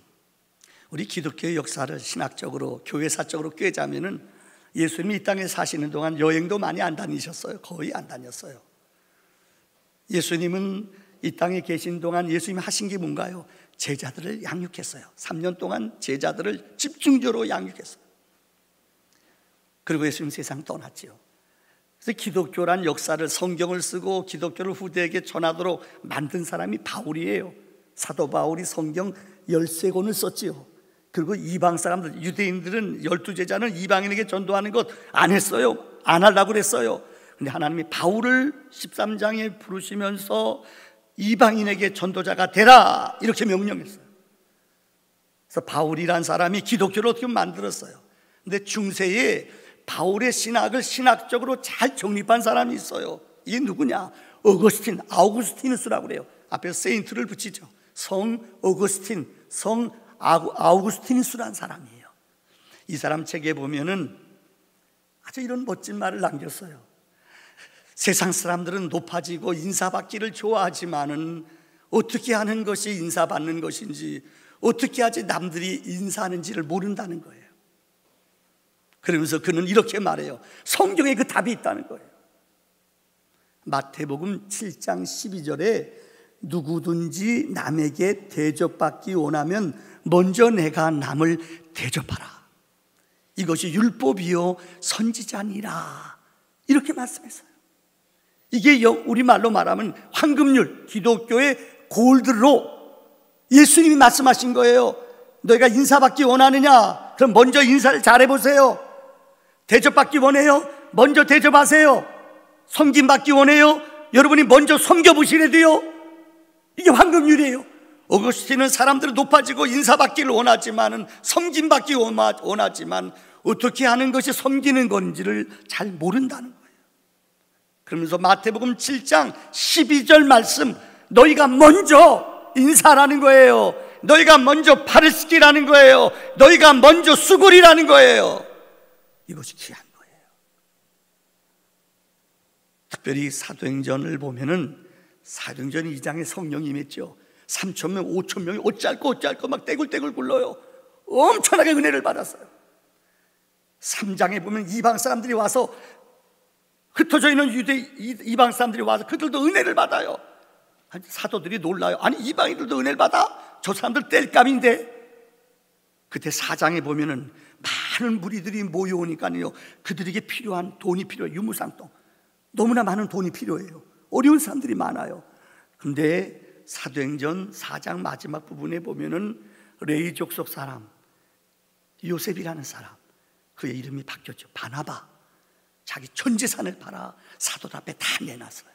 Speaker 4: 우리 기독교의 역사를 신학적으로 교회사적으로 꿰자면은 예수님이 이 땅에 사시는 동안 여행도 많이 안 다니셨어요. 거의 안 다녔어요. 예수님은 이 땅에 계신 동안 예수님이 하신 게 뭔가요? 제자들을 양육했어요. 3년 동안 제자들을 집중적으로 양육했어요. 그리고 예수님 세상 떠났지요. 그래서 기독교란 역사를, 성경을 쓰고 기독교를 후대에게 전하도록 만든 사람이 바울이에요. 사도 바울이 성경 13권을 썼지요. 그리고 이방 사람들, 유대인들은 12제자는 이방인에게 전도하는 것 안 했어요. 안 하려고 그랬어요. 근데 하나님이 바울을 13장에 부르시면서 이방인에게 전도자가 되라 이렇게 명령했어요. 그래서 바울이란 사람이 기독교를 어떻게 만들었어요. 근데 중세에 바울의 신학을 신학적으로 잘 정립한 사람이 있어요. 이게 누구냐? 어거스틴, 아우구스티누스라고 그래요. 앞에 세인트를 붙이죠. 성 어거스틴, 성 아우구스티누스라는 사람이에요. 이 사람 책에 보면은 아주 이런 멋진 말을 남겼어요. 세상 사람들은 높아지고 인사받기를 좋아하지만은 어떻게 하는 것이 인사받는 것인지, 어떻게 하지 남들이 인사하는지를 모른다는 거예요. 그러면서 그는 이렇게 말해요. 성경에 그 답이 있다는 거예요. 마태복음 7장 12절에 누구든지 남에게 대접받기 원하면 먼저 내가 남을 대접하라. 이것이 율법이요 선지자니라. 이렇게 말씀했어요. 이게 우리말로 말하면 황금률, 기독교의 골드로 예수님이 말씀하신 거예요. 너희가 인사받기 원하느냐? 그럼 먼저 인사를 잘해보세요. 대접받기 원해요? 먼저 대접하세요. 섬김받기 원해요? 여러분이 먼저 섬겨보시래 돼요. 이게 황금률이에요. 어거스틴은 사람들이 높아지고 인사받기를 원하지만, 섬김받기 원하지만 어떻게 하는 것이 섬기는 건지를 잘 모른다는 거예요. 그러면서 마태복음 7장 12절 말씀, 너희가 먼저 인사라는 거예요. 너희가 먼저 팔을 씻기라는 거예요. 너희가 먼저 수고리라는 거예요. 이것이 귀한 거예요. 특별히 사도행전을 보면은 사도행전 2장에 성령이 임했죠. 3,000명, 5,000명이 어찌할거 막 떼굴떼굴 굴러요. 엄청나게 은혜를 받았어요. 3장에 보면 이방 사람들이 와서, 흩어져 있는 이방 사람들이 와서 그들도 은혜를 받아요. 사도들이 놀라요. 아니, 이방인들도 은혜를 받아? 저 사람들 뗄감인데. 그때 4장에 보면은 많은 무리들이 모여오니까요, 그들에게 필요한 돈이 필요해요. 유무상돈, 너무나 많은 돈이 필요해요. 어려운 사람들이 많아요. 근데 사도행전 4장 마지막 부분에 보면은 레위 족속 사람 요셉이라는 사람, 그의 이름이 바뀌었죠. 바나바. 자기 전 재산을 팔아 사도들 앞에 다 내놨어요.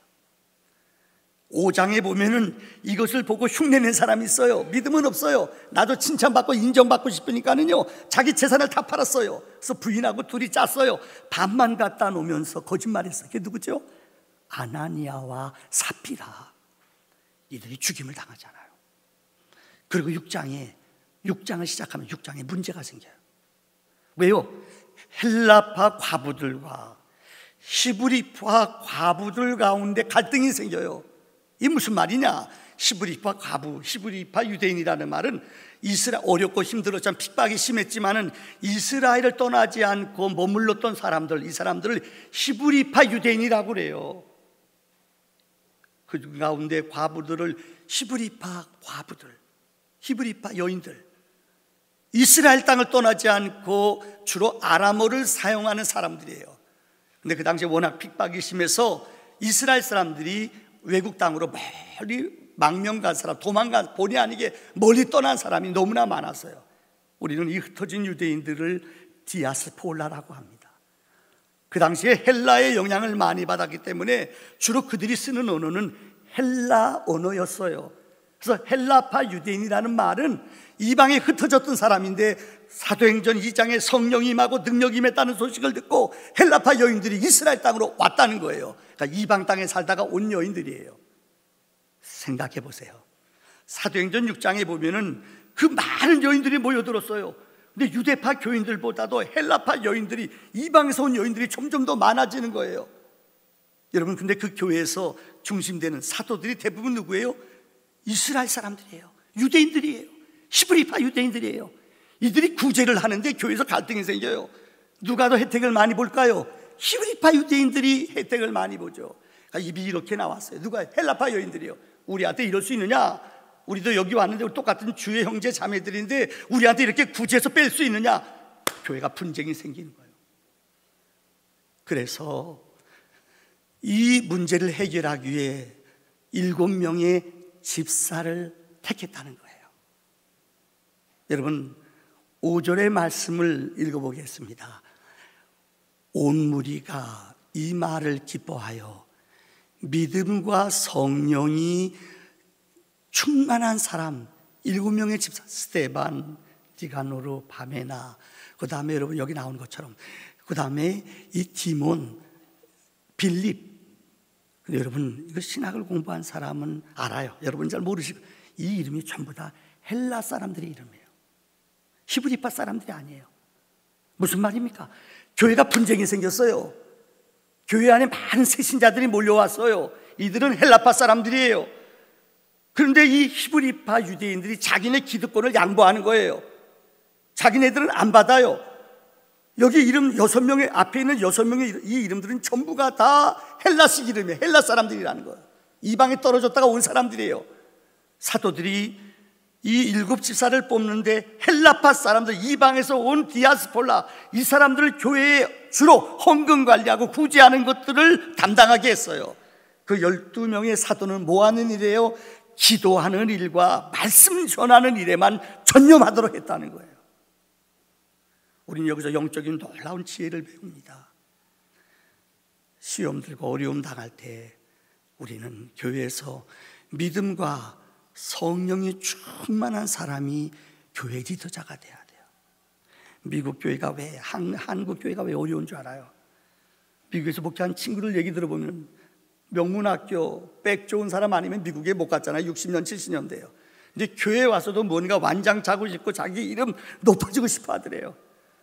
Speaker 4: 5장에 보면은 이것을 보고 흉내낸 사람이 있어요. 믿음은 없어요. 나도 칭찬받고 인정받고 싶으니까는요, 자기 재산을 다 팔았어요. 그래서 부인하고 둘이 짰어요. 반만 갖다 놓으면서 거짓말했어요. 그게 누구죠? 아나니아와 사피라. 이들이 죽임을 당하잖아요. 그리고 6장을 시작하면 6장에 문제가 생겨요. 왜요? 헬라파 과부들과 히브리파 과부들 가운데 갈등이 생겨요. 이게 무슨 말이냐? 히브리파 과부, 히브리파 유대인이라는 말은 어렵고 힘들었지만 핍박이 심했지만은 이스라엘을 떠나지 않고 머물렀던 사람들, 이 사람들을 히브리파 유대인이라고 그래요. 그 가운데 과부들을 히브리파 과부들, 히브리파 여인들, 이스라엘 땅을 떠나지 않고 주로 아람어를 사용하는 사람들이에요. 근데 그 당시에 워낙 핍박이 심해서 이스라엘 사람들이 외국 땅으로 멀리 망명간 사람, 도망간, 본의 아니게 멀리 떠난 사람이 너무나 많았어요. 우리는 이 흩어진 유대인들을 디아스폴라라고 합니다. 그 당시에 헬라의 영향을 많이 받았기 때문에 주로 그들이 쓰는 언어는 헬라 언어였어요. 그래서 헬라파 유대인이라는 말은 이방에 흩어졌던 사람인데, 사도행전 2장에 성령이 임하고 능력이 임했다는 소식을 듣고 헬라파 여인들이 이스라엘 땅으로 왔다는 거예요. 그러니까 이방 땅에 살다가 온 여인들이에요. 생각해 보세요. 사도행전 6장에 보면은 그 많은 여인들이 모여들었어요. 근데 유대파 교인들보다도 헬라파 여인들이, 이방에서 온 여인들이 점점 더 많아지는 거예요. 여러분, 근데 그 교회에서 중심되는 사도들이 대부분 누구예요? 이스라엘 사람들이에요. 유대인들이에요. 히브리파 유대인들이에요. 이들이 구제를 하는데 교회에서 갈등이 생겨요. 누가 더 혜택을 많이 볼까요? 히브리파 유대인들이 혜택을 많이 보죠. 그러니까 입이 이렇게 나왔어요. 누가? 헬라파 여인들이요. 우리한테 이럴 수 있느냐? 우리도 여기 왔는데 똑같은 주의 형제 자매들인데 우리한테 이렇게 구제해서 뺄 수 있느냐? 교회가 분쟁이 생기는 거예요. 그래서 이 문제를 해결하기 위해 7명의 집사를 택했다는 거예요. 여러분, 5절의 말씀을 읽어보겠습니다. 온 무리가 이 말을 기뻐하여 믿음과 성령이 충만한 사람 7명의 집사, 스데반, 디가노르, 바메나, 그 다음에 여러분 여기 나오는 것처럼, 그 다음에 이 디몬, 빌립. 근데 여러분, 이거 신학을 공부한 사람은 알아요. 여러분 잘 모르시고, 이 이름이 전부 다 헬라 사람들의 이름이에요. 히브리파 사람들이 아니에요. 무슨 말입니까? 교회가 분쟁이 생겼어요. 교회 안에 많은 새신자들이 몰려왔어요. 이들은 헬라파 사람들이에요. 그런데 이 히브리파 유대인들이 자기네 기득권을 양보하는 거예요. 자기네들은 안 받아요. 여기 이름 6명의 앞에 있는 6명의 이 이름들은 전부가 다 헬라식 이름이에요. 헬라 사람들이라는 거예요. 이방에 떨어졌다가 온 사람들이에요. 사도들이 이 7 집사를 뽑는데 헬라파 사람들, 이방에서 온 디아스폴라, 이 사람들을 교회에 주로 헌금 관리하고 구제하는 것들을 담당하게 했어요. 그 12명의 사도는 뭐 하는 일이에요? 기도하는 일과 말씀 전하는 일에만 전념하도록 했다는 거예요. 우리는 여기서 영적인 놀라운 지혜를 배웁니다. 시험 들고 어려움 당할 때 우리는 교회에서 믿음과 성령이 충만한 사람이 교회 리더자가 돼야 돼요. 미국 교회가 왜, 한국 교회가 왜 어려운 줄 알아요? 미국에서 목회한 친구들 얘기 들어보면 명문학교 백 좋은 사람 아니면 미국에 못 갔잖아요. 60년 70년 돼요. 근데 교회에 와서도 뭔가 완장자고 싶고 자기 이름 높아지고 싶어 하더래요.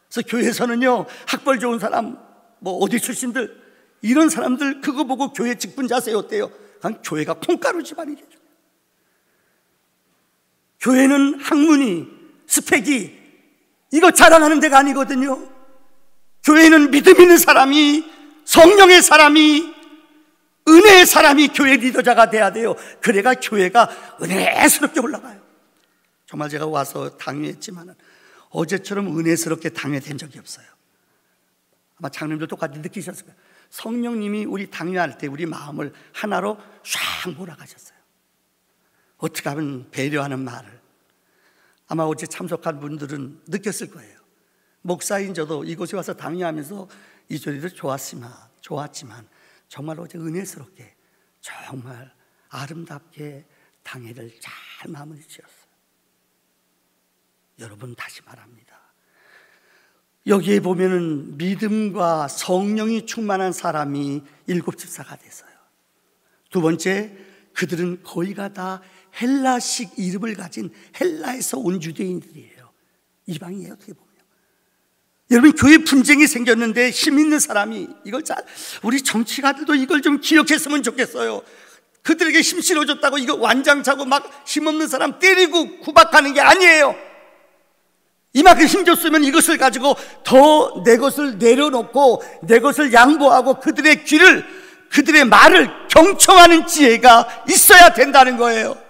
Speaker 4: 그래서 교회에서는요, 학벌 좋은 사람, 뭐 어디 출신들, 이런 사람들 그거 보고 교회 직분자 세웠대요. 그냥 교회가 콩가루 집안이래요. 교회는 학문이, 스펙이 이거 자랑하는 데가 아니거든요. 교회는 믿음 있는 사람이, 성령의 사람이, 은혜의 사람이 교회 리더자가 돼야 돼요. 그래가 교회가 은혜스럽게 올라가요. 정말 제가 와서 당회했지만 어제처럼 은혜스럽게 당회된 적이 없어요. 아마 장님도 똑같이 느끼셨을 거예요. 성령님이 우리 당회할 때 우리 마음을 하나로 쫙 몰아가셨어요. 어떻게 하면 배려하는 말을. 아마 어제 참석한 분들은 느꼈을 거예요. 목사인 저도 이곳에 와서 당회하면서 이 소리도 좋았지만 정말 어제 은혜스럽게 정말 아름답게 당회를 잘 마무리 지었어요. 여러분, 다시 말합니다. 여기에 보면은 믿음과 성령이 충만한 사람이 7 집사가 됐어요. 두 번째, 그들은 거의가 다 헬라식 이름을 가진 헬라에서 온 유대인들이에요. 이방이에요. 어떻게 보면 여러분, 교회 분쟁이 생겼는데 힘 있는 사람이 이걸 우리 정치가들도 이걸 좀 기억했으면 좋겠어요. 그들에게 힘 실어줬다고 이거 완장차고 막 힘없는 사람 때리고 구박하는 게 아니에요. 이만큼 힘줬으면 이것을 가지고 더 내 것을 내려놓고 내 것을 양보하고 그들의 귀를, 그들의 말을 경청하는 지혜가 있어야 된다는 거예요.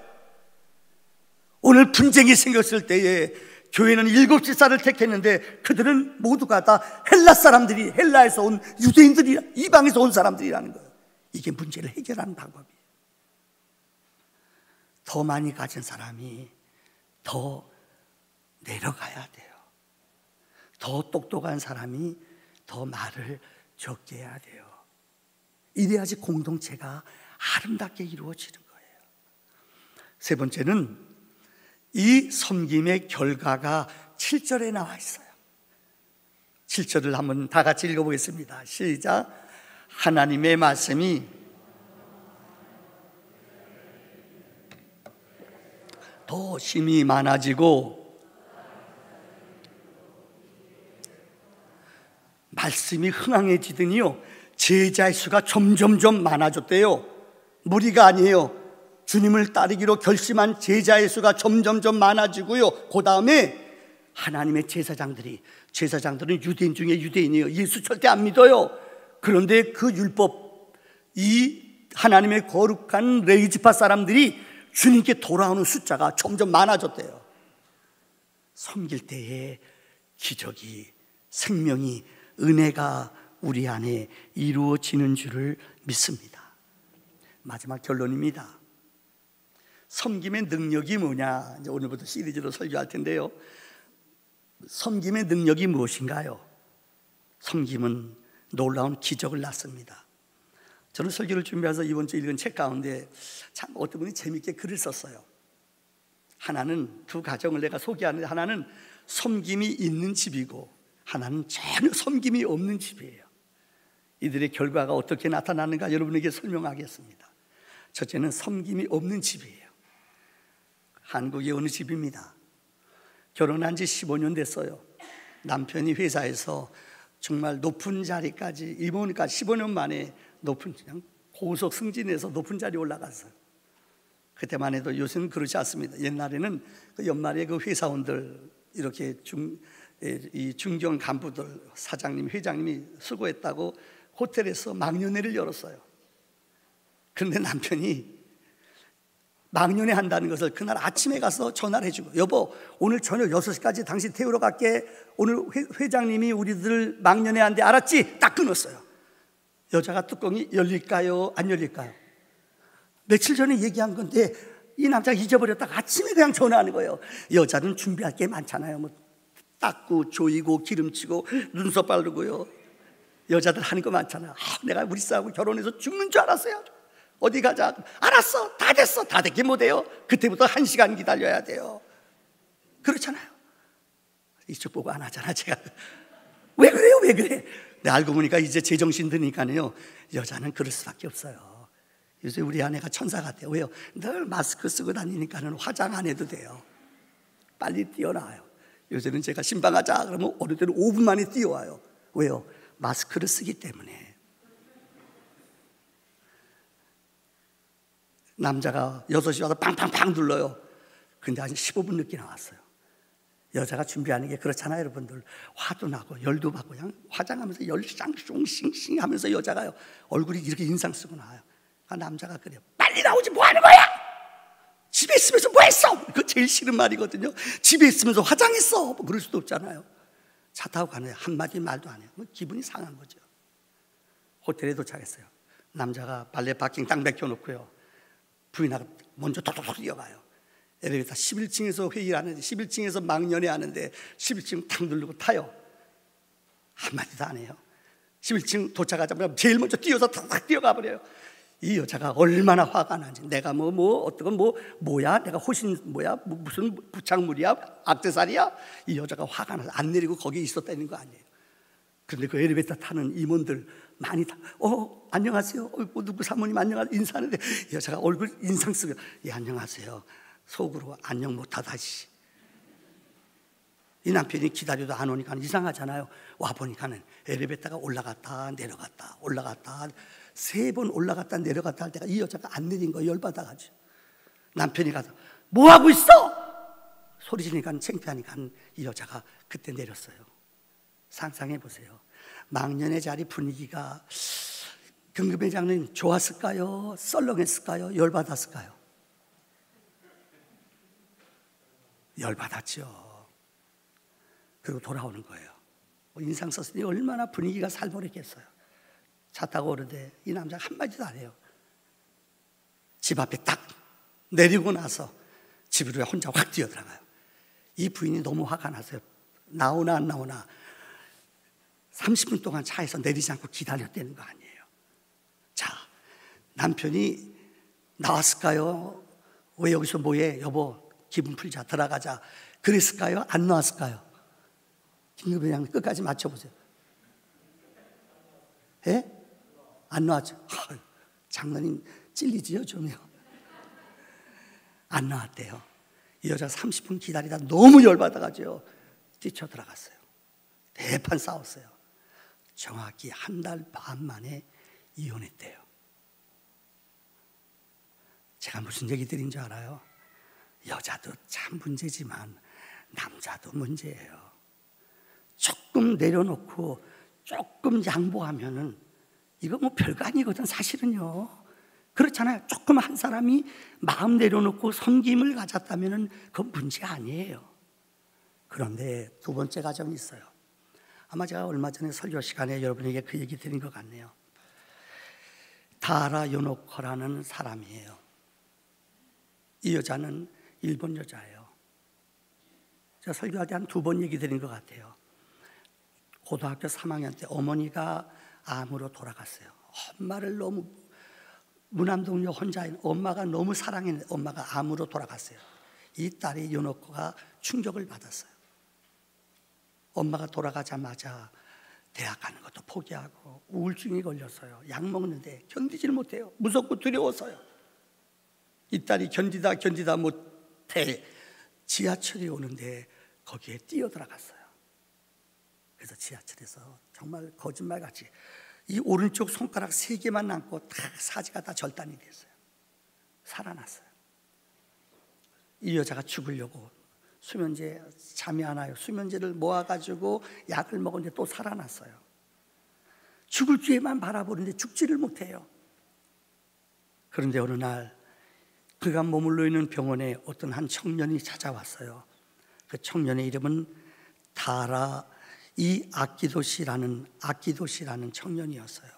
Speaker 4: 오늘 분쟁이 생겼을 때에 교회는 7 집사를 택했는데 그들은 모두가 다 헬라 사람들이, 헬라에서 온 유대인들이, 이방에서 온 사람들이라는 거예요. 이게 문제를 해결하는 방법이에요. 더 많이 가진 사람이 더 내려가야 돼요. 더 똑똑한 사람이 더 말을 적게 해야 돼요. 이래야지 공동체가 아름답게 이루어지는 거예요. 세 번째는 이 섬김의 결과가 7절에 나와 있어요. 7절을 한번 다 같이 읽어보겠습니다. 시작. 하나님의 말씀이 더 힘이 많아지고 말씀이 흥황해지더니요, 제자의 수가 점점점 많아졌대요. 무리가 아니에요. 주님을 따르기로 결심한 제자의 수가 점점점 많아지고요, 그 다음에 하나님의 제사장들은 유대인 중에 유대인이에요. 예수 절대 안 믿어요. 그런데 그 율법, 이 하나님의 거룩한 레위지파 사람들이 주님께 돌아오는 숫자가 점점 많아졌대요. 섬길 때에 기적이, 생명이, 은혜가 우리 안에 이루어지는 줄을 믿습니다. 마지막 결론입니다. 섬김의 능력이 뭐냐? 이제 오늘부터 시리즈로 설교할 텐데요. 섬김의 능력이 무엇인가요? 섬김은 놀라운 기적을 낳습니다. 저는 설교를 준비해서 이번 주 읽은 책 가운데 참 어떤 분이 재밌게 글을 썼어요. 하나는, 두 가정을 내가 소개하는데, 하나는 섬김이 있는 집이고 하나는 전혀 섬김이 없는 집이에요. 이들의 결과가 어떻게 나타나는가 여러분에게 설명하겠습니다. 첫째는 섬김이 없는 집이에요. 한국의 어느 집입니다. 결혼한 지 15년 됐어요. 남편이 회사에서 정말 높은 자리까지, 이번까 15년 만에 높은, 그냥 고속 승진해서 높은 자리에 올라갔어요. 그때만 해도 요새는 그렇지 않습니다. 옛날에는 그 연말에 그 회사원들, 이렇게 이 중견 간부들, 사장님, 회장님이 수고했다고 호텔에서 막년회를 열었어요. 그런데 남편이 망년회 한다는 것을 그날 아침에 가서 전화를 해주고, 여보 오늘 저녁 6시까지 당신 태우러 갈게. 오늘 회장님이 우리들 망년회 한대, 알았지? 딱 끊었어요. 여자가 뚜껑이 열릴까요? 안 열릴까요? 며칠 전에 얘기한 건데 이 남자가 잊어버렸다가 아침에 그냥 전화하는 거예요. 여자는 준비할 게 많잖아요. 뭐 닦고 조이고 기름치고 눈썹 바르고요. 여자들 하는 거 많잖아요. 내가 우리 싸하고 결혼해서 죽는 줄 알았어요. 어디 가자. 알았어. 다 됐어. 다 됐긴 못해요. 그때부터 1시간 기다려야 돼요. 그렇잖아요. 이쪽 보고 안 하잖아 제가. 왜 그래요? 왜 그래? 네, 알고 보니까 이제 제정신 드니까요, 여자는 그럴 수밖에 없어요. 요새 우리 아내가 천사 같아요. 왜요? 늘 마스크 쓰고 다니니까는 화장 안 해도 돼요. 빨리 뛰어나와요. 요새는 제가 신방하자 그러면 어느 때는 5분 만에 뛰어와요. 왜요? 마스크를 쓰기 때문에. 남자가 6시 와서 팡팡팡 눌러요. 근데 한 15분 늦게 나왔어요. 여자가 준비하는 게 그렇잖아요, 여러분들. 화도 나고 열도 받고 그냥 화장하면서 열쌍숑싱싱 하면서 여자가요, 얼굴이 이렇게 인상 쓰고 나와요. 남자가 그래요. 빨리 나오지 뭐 하는 거야? 집에 있으면서 뭐 했어? 그거 제일 싫은 말이거든요. 집에 있으면서 화장했어. 뭐 그럴 수도 없잖아요. 차 타고 가는데 한마디 말도 안 해요. 기분이 상한 거죠. 호텔에 도착했어요. 남자가 발레 파킹 딱 맥혀놓고요, 부인하고 먼저 톡톡톡 뛰어가요. 엘리베이터 11층에서 회의를 하는데, 11층에서 망연회 하는데 11층 탁 누르고 타요. 한마디도 안 해요. 11층 도착하자마자 제일 먼저 뛰어서 탁탁 뛰어가 버려요. 이 여자가 얼마나 화가 나는지. 내가 어떤 뭐야? 내가 호신 뭐야? 무슨 부착물이야? 악세사리야? 이 여자가 화가 나서 안 내리고 거기에 있었다는 거 아니에요. 그런데 그 엘리베이터 타는 임원들 많이 안녕하세요. 누구 사모님 안녕하세요. 인사하는데 이 여자가 얼굴 인상 쓰고, 예 안녕하세요. 속으로 안녕 못하다. 이 남편이 기다려도 안 오니까 이상하잖아요. 와 보니까는 엘리베이터가 올라갔다 내려갔다 올라갔다 3번 올라갔다 내려갔다 할 때가 이 여자가 안 내린 거 열받아가지고 남편이 가서 뭐 하고 있어? 소리 지르니까 창피하니까 이 여자가 그때 내렸어요. 상상해 보세요. 망년의 자리 분위기가 금금회장님 좋았을까요? 썰렁했을까요? 열받았을까요? 열받았죠. 그리고 돌아오는 거예요. 인상 썼으니 얼마나 분위기가 살벌했겠어요. 차 타고 오는데 이 남자가 한마디도 안 해요. 집 앞에 딱 내리고 나서 집으로 혼자 확 뛰어들어가요. 이 부인이 너무 화가 나서요. 나오나 안 나오나 30분 동안 차에서 내리지 않고 기다렸다는 거 아니에요. 자, 남편이 나왔을까요? 왜 여기서 뭐해? 여보 기분 풀자, 들어가자. 그랬을까요? 안 나왔을까요? 김금회장 끝까지 맞춰보세요. 예? 안 나왔죠? 장로님 찔리지요 좀요. 안 나왔대요. 이 여자 30분 기다리다 너무 열받아가지고 뛰쳐 들어갔어요. 대판 싸웠어요. 정확히 1달 반 만에 이혼했대요. 제가 무슨 얘기 드린 줄 알아요? 여자도 참 문제지만 남자도 문제예요. 조금 내려놓고 조금 양보하면은 이거 뭐 별거 아니거든 사실은요. 그렇잖아요. 조금 한 사람이 마음 내려놓고 섬김을 가졌다면은 그건 문제 아니에요. 그런데 두 번째 가정이 있어요. 아마 제가 얼마 전에 설교 시간에 여러분에게 그 얘기 드린 것 같네요. 다라 요노코라는 사람이에요. 이 여자는 일본 여자예요. 제가 설교할 때 한 2번 얘기 드린 것 같아요. 고등학교 3학년 때 어머니가 암으로 돌아갔어요. 엄마를 너무 무남동녀 혼자인 엄마가 너무 사랑했는데 엄마가 암으로 돌아갔어요. 이 딸이 요노코가 충격을 받았어요. 엄마가 돌아가자마자 대학 가는 것도 포기하고 우울증이 걸렸어요. 약 먹는데 견디질 못해요. 무섭고 두려워서요. 이 딸이 견디다 못해 지하철이 오는데 거기에 뛰어들어갔어요. 그래서 지하철에서 정말 거짓말같이 이 오른쪽 손가락 3개만 남고 다 사지가 다 절단이 됐어요. 살아났어요. 이 여자가 죽으려고 수면제 잠이 안 와요. 수면제를 모아가지고 약을 먹었는데 또 살아났어요. 죽을 뒤에만 바라보는데 죽지를 못해요. 그런데 어느 날 그가 머물러 있는 병원에 어떤 한 청년이 찾아왔어요. 그 청년의 이름은 다라 이 아키도시라는 청년이었어요.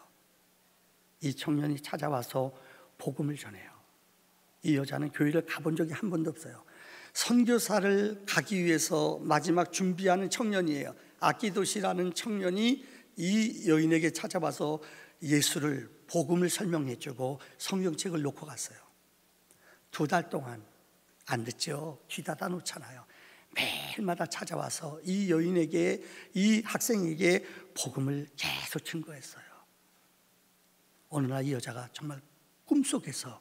Speaker 4: 이 청년이 찾아와서 복음을 전해요. 이 여자는 교회를 가본 적이 한 번도 없어요. 선교사를 가기 위해서 마지막 준비하는 청년이에요. 아키도시라는 청년이 이 여인에게 찾아와서 예수를, 복음을 설명해주고 성경책을 놓고 갔어요. 2달 동안, 안 듣죠? 귀 닫아 놓잖아요. 매일마다 찾아와서 이 여인에게, 이 학생에게 복음을 계속 증거했어요. 어느 날 이 여자가 정말 꿈속에서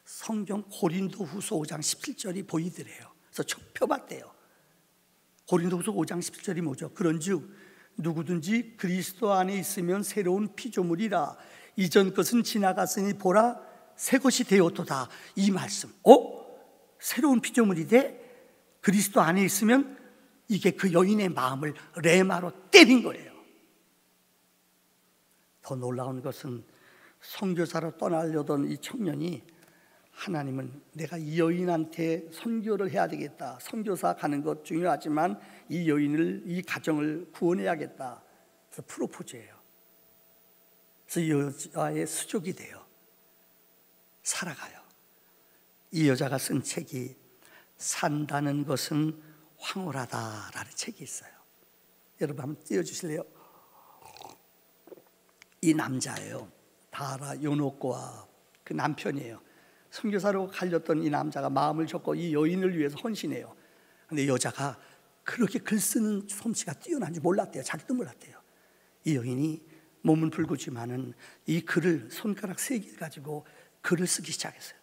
Speaker 4: 성경 고린도후서 5장 17절이 보이더래요. 그래서 펴봤대요. 고린도후서 5장 17절이 뭐죠? 그런즉 누구든지 그리스도 안에 있으면 새로운 피조물이라, 이전 것은 지나갔으니 보라 새 것이 되었도다. 이 말씀, 새로운 피조물이 돼? 그리스도 안에 있으면 이게 그 여인의 마음을 레마로 때린 거예요. 더 놀라운 것은 선교사로 떠나려던 이 청년이, 하나님은 내가 이 여인한테 선교를 해야 되겠다, 선교사 가는 것 중요하지만 이 여인을, 이 가정을 구원해야겠다. 그래서 프로포즈해요. 그래서 이 여자의 수족이 돼요. 살아가요. 이 여자가 쓴 책이 산다는 것은 황홀하다라는 책이 있어요. 여러분 한번 띄워주실래요? 이 남자예요. 다라 요노코와 그 남편이에요. 선교사로 갈렸던 이 남자가 마음을 접고 이 여인을 위해서 헌신해요. 근데 여자가 그렇게 글 쓰는 솜씨가 뛰어난지 몰랐대요. 자기도 몰랐대요. 이 여인이 몸은 붉지만은 이 글을, 손가락 3개를 가지고 글을 쓰기 시작했어요.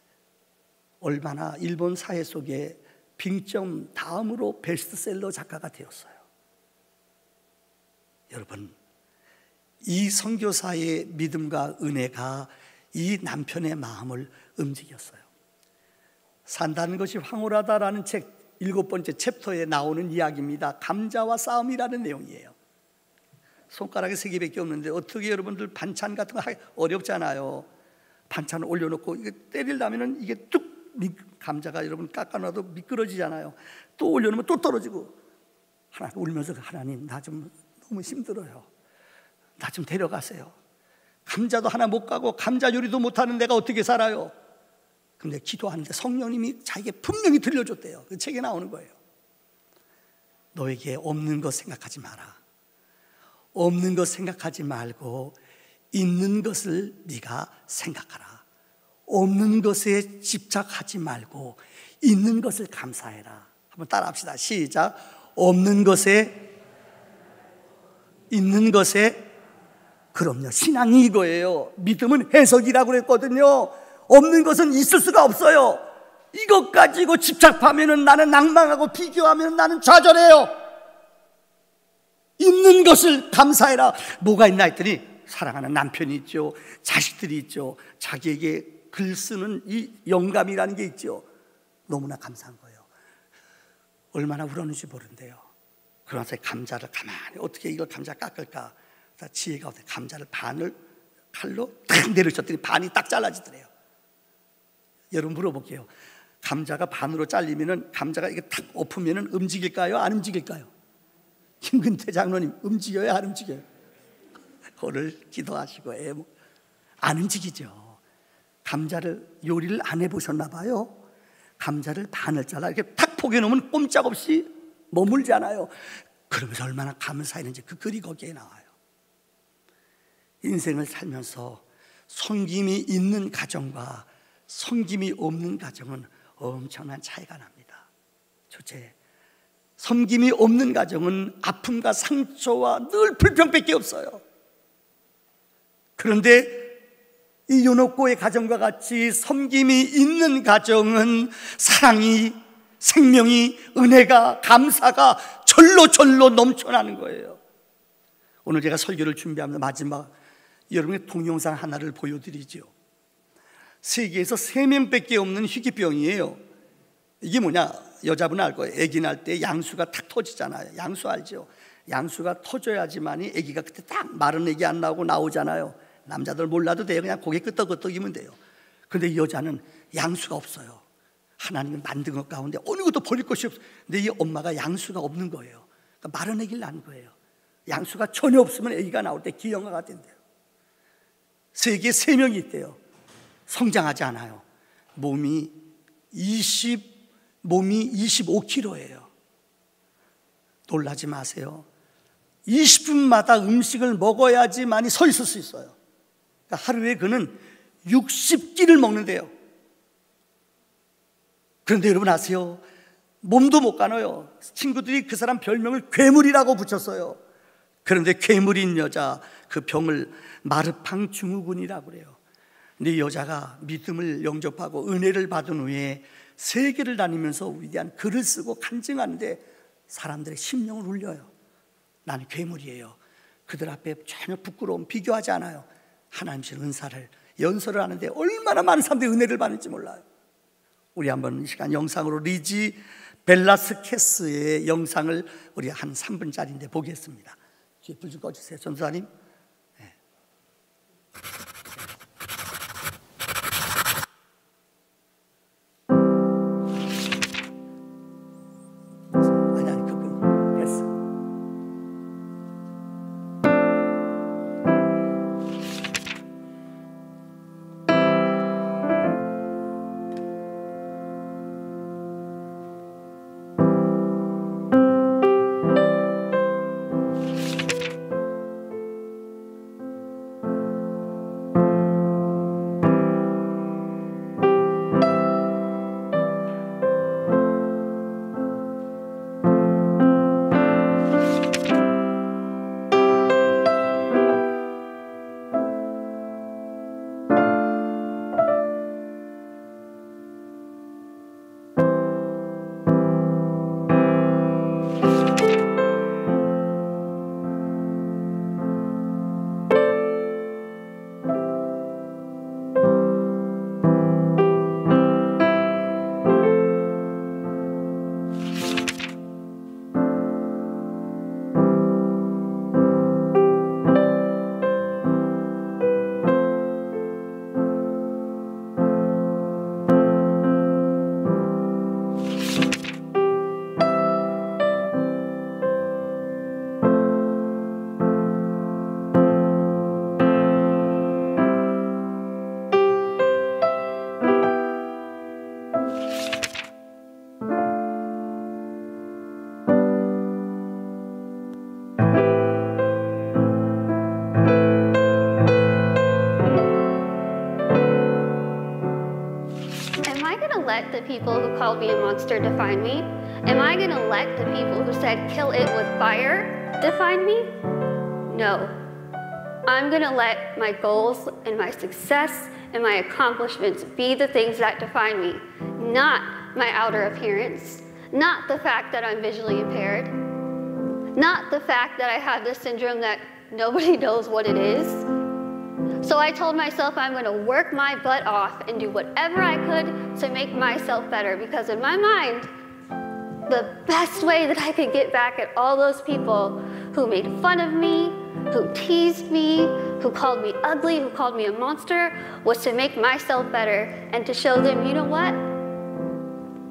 Speaker 4: 얼마나 일본 사회 속에 빙점 다음으로 베스트셀러 작가가 되었어요. 여러분, 이 선교사의 믿음과 은혜가 이 남편의 마음을 움직였어요. 산다는 것이 황홀하다라는 책 7번째 챕터에 나오는 이야기입니다. 감자와 싸움이라는 내용이에요. 손가락에 3개밖에 없는데 어떻게 여러분들 반찬 같은 거 하기 어렵잖아요. 반찬을 올려놓고 이게 때리려면 이게 뚝, 감자가 여러분 깎아놔도 미끄러지잖아요. 또 올려놓으면 또 떨어지고. 하나님 울면서, 하나님 나 좀 너무 힘들어요. 나 좀 데려가세요. 감자도 하나 못 가고 감자 요리도 못하는 내가 어떻게 살아요? 근데 기도하는데 성령님이 자기에게 분명히 들려줬대요. 그 책에 나오는 거예요. 너에게 없는 것 생각하지 마라. 없는 것 생각하지 말고 있는 것을 네가 생각하라. 없는 것에 집착하지 말고 있는 것을 감사해라. 한번 따라합시다. 시작. 없는 것에, 있는 것에. 그럼요, 신앙이 이거예요. 믿음은 해석이라고 그랬거든요. 없는 것은 있을 수가 없어요. 이것 가지고 집착하면 나는 낭망하고 비교하면 나는 좌절해요. 있는 것을 감사해라. 뭐가 있나 했더니 사랑하는 남편이 있죠, 자식들이 있죠, 자기에게 글 쓰는 이 영감이라는 게 있죠. 너무나 감사한 거예요. 얼마나 울었는지 모른대요. 그러면서 감자를 가만히, 어떻게 이걸 감자 깎을까, 지혜가 어떻게 감자를 반을 칼로 딱 내리쳤더니 반이 딱 잘라지더래요. 여러분 물어볼게요. 감자가 반으로 잘리면은, 감자가 이게 탁 엎으면은 움직일까요? 안 움직일까요? 김근태 장로님, 움직여요? 안 움직여요? 오늘 기도하시고 안 움직이죠. 감자를 요리를 안 해보셨나 봐요. 감자를 반을 잘라 이렇게 탁 포개놓으면 꼼짝없이 머물잖아요. 그러면서 얼마나 감사했는지 그 글이 거기에 나와요. 인생을 살면서 섬김이 있는 가정과 섬김이 없는 가정은 엄청난 차이가 납니다. 첫째, 섬김이 없는 가정은 아픔과 상처와 늘 불평밖에 없어요. 그런데 이 요노코의 가정과 같이 섬김이 있는 가정은 사랑이, 생명이, 은혜가, 감사가 절로 넘쳐나는 거예요. 오늘 제가 설교를 준비하면서 마지막 여러분의 동영상 하나를 보여드리죠. 세계에서 3명밖에 없는 희귀병이에요. 이게 뭐냐? 여자분은 알 거예요. 아기 날 때 양수가 탁 터지잖아요. 양수 알죠? 양수가 터져야지만이 아기가 그때 딱 마른 아기 안 나오고 나오잖아요. 남자들 몰라도 돼요. 그냥 고개 끄덕끄덕이면 돼요. 근데 이 여자는 양수가 없어요. 하나님은 만든 것 가운데 어느 것도 버릴 것이 없어. 근데 이 엄마가 양수가 없는 거예요. 그러니까 마른 아기를 낳은 거예요. 양수가 전혀 없으면 아기가 나올 때 기형아가 된대요. 세계에 3명이 있대요. 성장하지 않아요. 몸이 25kg예요. 놀라지 마세요. 20분마다 음식을 먹어야지만이 서 있을 수 있어요. 그러니까 하루에 그는 60끼를 먹는데요. 그런데 여러분 아세요? 몸도 못 가눠요. 친구들이 그 사람 별명을 괴물이라고 붙였어요. 그런데 괴물인 여자, 그 병을 마르팡 증후군이라고 그래요. 근데 이 여자가 믿음을 영접하고 은혜를 받은 후에 세계를 다니면서 위대한 글을 쓰고 간증하는데 사람들의 심령을 울려요. 나는 괴물이에요. 그들 앞에 전혀 부끄러움 비교하지 않아요. 하나님의 은사를 연설을 하는데 얼마나 많은 사람들이 은혜를 받는지 몰라요. 우리 한번 이 시간 영상으로 리지 벨라스케스의 영상을 우리 한 3분짜리인데 보겠습니다. 뒤에 불 좀 꺼주세요, 전도사님. 네. 아니 그건 됐어.
Speaker 5: Let the people who called me a monster define me? Am I going to let the people who said kill it with fire define me? No. I'm going to let my goals and my success and my accomplishments be the things that define me, not my outer appearance, not the fact that I'm visually impaired, not the fact that I have this syndrome that nobody knows what it is. So I told myself I'm going to work my butt off and do whatever I could to make myself better, because in my mind, the best way that I could get back at all those people who made fun of me, who teased me, who called me ugly, who called me a monster, was to make myself better and to show them, you know what?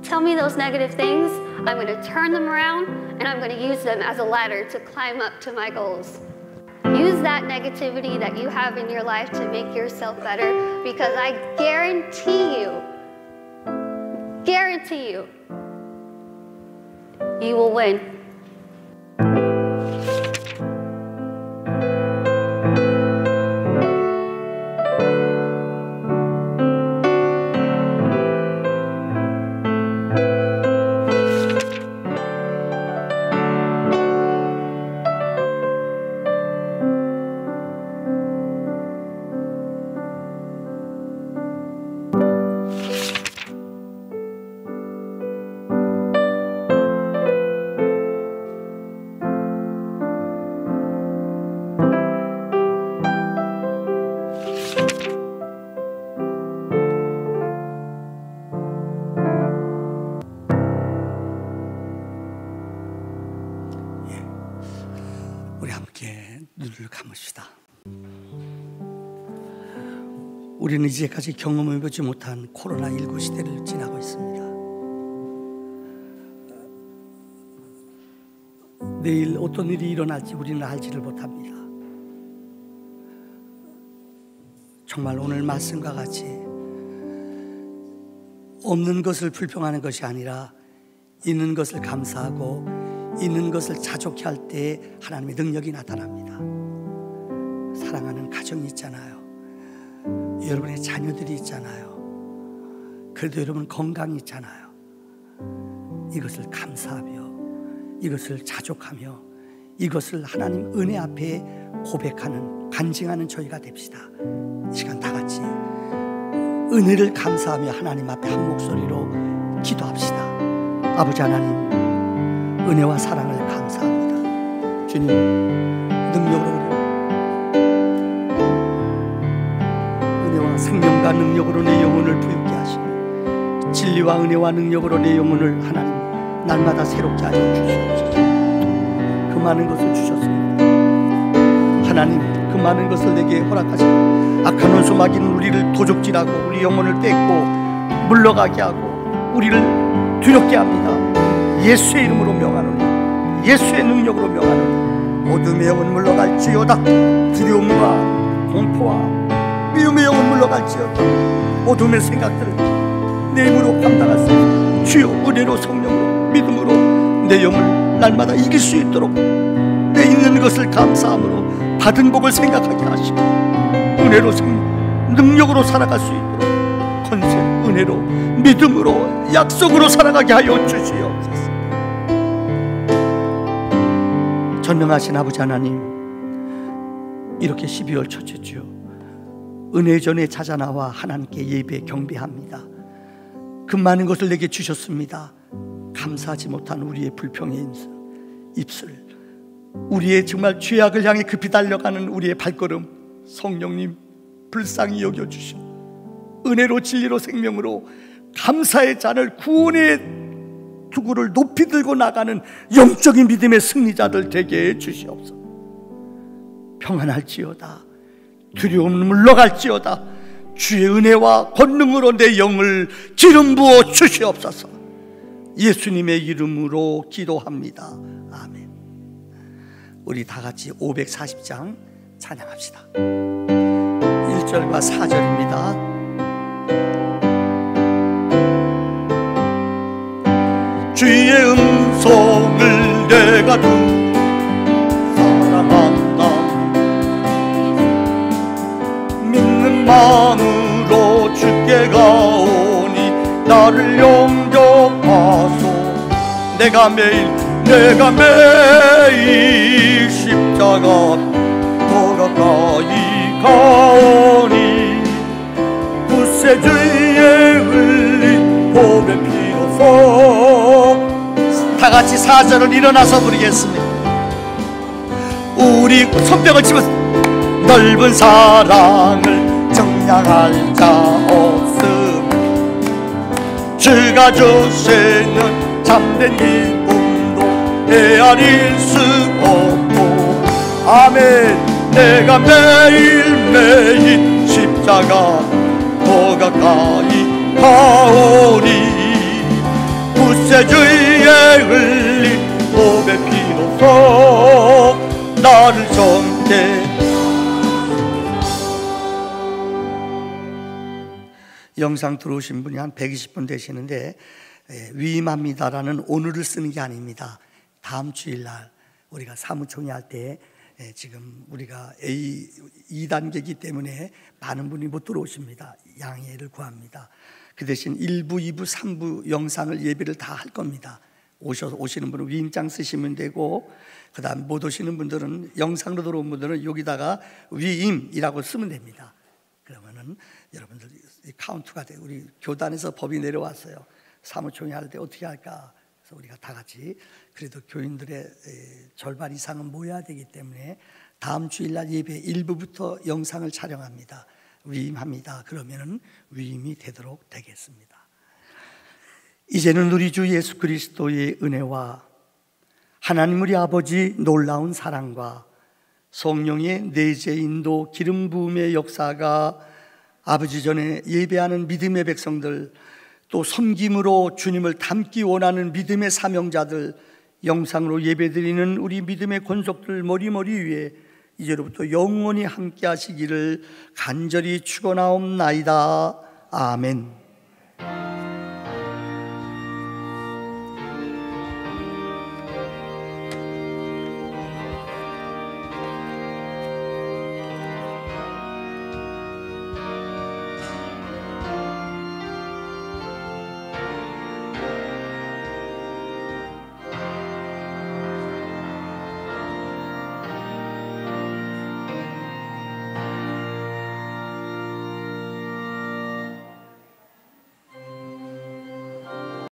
Speaker 5: Tell me those negative things, I'm going to turn them around and I'm going to use them as a ladder to climb up to my goals. Use that negativity that you have in your life to make yourself better, because I guarantee you, you will win.
Speaker 4: 우리 함께 눈을 감읍시다. 우리는 이제까지 경험해보지 못한 코로나19 시대를 지나고 있습니다. 내일 어떤 일이 일어날지 우리는 알지를 못합니다. 정말 오늘 말씀과 같이 없는 것을 불평하는 것이 아니라 있는 것을 감사하고 있는 것을 자족해 할 때 하나님의 능력이 나타납니다. 사랑하는 가정이 있잖아요. 여러분의 자녀들이 있잖아요. 그래도 여러분 건강이 있잖아요. 이것을 감사하며 이것을 자족하며 이것을 하나님 은혜 앞에 고백하는, 간증하는 저희가 됩시다. 이 시간 다 같이 은혜를 감사하며 하나님 앞에 한 목소리로 기도합시다. 아버지 하나님, 은혜와 사랑을 감사합니다. 주님, 능력으로 은혜와 생명과 능력으로 내 영혼을 부유케 하시고 진리와 은혜와 능력으로 내 영혼을 하나님 날마다 새롭게 하여 주시옵소서. 그 많은 것을 주셨습니다. 하나님, 그 많은 것을 내게 허락하시고 악한 원수 마귀는 우리를 도적질하고 우리 영혼을 뺏고 물러가게 하고 우리를 두렵게 합니다. 예수의 이름으로 명하노니, 예수의 능력으로 명하노니 어둠의 영혼 물러갈지어다. 두려움과 공포와 미움의 영혼 물러갈지어다. 어둠의 생각들을 내 힘으로 감당할 수 있는 주여 은혜로 성령으로 믿음으로 내 영을 날마다 이길 수 있도록 내 있는 것을 감사함으로 받은 복을 생각하게 하시고 은혜로 능력으로 살아갈 수 있도록 권세, 은혜로, 믿음으로, 약속으로 살아가게 하여 주시옵소서. 전능하신 아버지 하나님, 이렇게 12월 첫째 주 은혜 전에 찾아 나와 하나님께 예배 경배합니다. 그 많은 것을 내게 주셨습니다. 감사하지 못한 우리의 불평의 입술, 우리의 정말 죄악을 향해 급히 달려가는 우리의 발걸음, 성령님 불쌍히 여겨주시오. 은혜로 진리로 생명으로 감사의 잔을, 구원의 투구를 높이 들고 나가는 영적인 믿음의 승리자들 되게 해주시옵소서. 평안할지어다. 두려움은 물러갈지어다. 주의 은혜와 권능으로 내 영을 기름 부어 주시옵소서. 예수님의 이름으로 기도합니다. 아멘. 우리 다 같이 540장 찬양합시다. 1절과 4절입니다. 주의 음성을 내가 사랑한다. 믿는 마음으로 주께 가오니 나를 영접하소. 내가 매일 십자가 더 가까이 가오니 구세주의 흘린 보배 피로써. 다 같이 4절을 일어나서 부르겠습니다. 우리 손뼉을 치면서 넓은 사랑을 정량할 자 없음. 주가 주시는 참된 기쁨도 헤아릴 수 없고. 아멘. 내가 매일매일 십자가 더 가까이 가오니 구세주의 흘린 보배 피로써 나를 정케. 영상 들어오신 분이 한 120분 되시는데 위임합니다라는 오늘을 쓰는 게 아닙니다. 다음 주일날 우리가 사무총회 할 때 지금 우리가 A 2단계이기 때문에 많은 분이 못 들어오십니다. 양해를 구합니다. 그 대신 1부, 2부, 3부 영상을 예배를 다 할 겁니다. 오시는 분은 위임장 쓰시면 되고, 그 다음 못 오시는 분들은, 영상으로 들어온 분들은 여기다가 위임이라고 쓰면 됩니다. 그러면은 여러분들 카운트가 돼요. 우리 교단에서 법이 내려왔어요. 사무총회 할 때 어떻게 할까? 그래서 우리가 다 같이 그래도 교인들의 절반 이상은 모여야 되기 때문에 다음 주일날 예배 1부부터 영상을 촬영합니다. 위임합니다. 그러면은 위임이 되도록 되겠습니다. 이제는 우리 주 예수 그리스도의 은혜와 하나님 우리 아버지 놀라운 사랑과 성령의 내재 인도 기름 부음의 역사가 아버지 전에 예배하는 믿음의 백성들, 또 섬김으로 주님을 닮기 원하는 믿음의 사명자들 영상으로 예배드리는 우리 믿음의 권속들 머리머리 위에 이제로부터 영원히 함께 하시기를 간절히 축원하옵나이다. 아멘.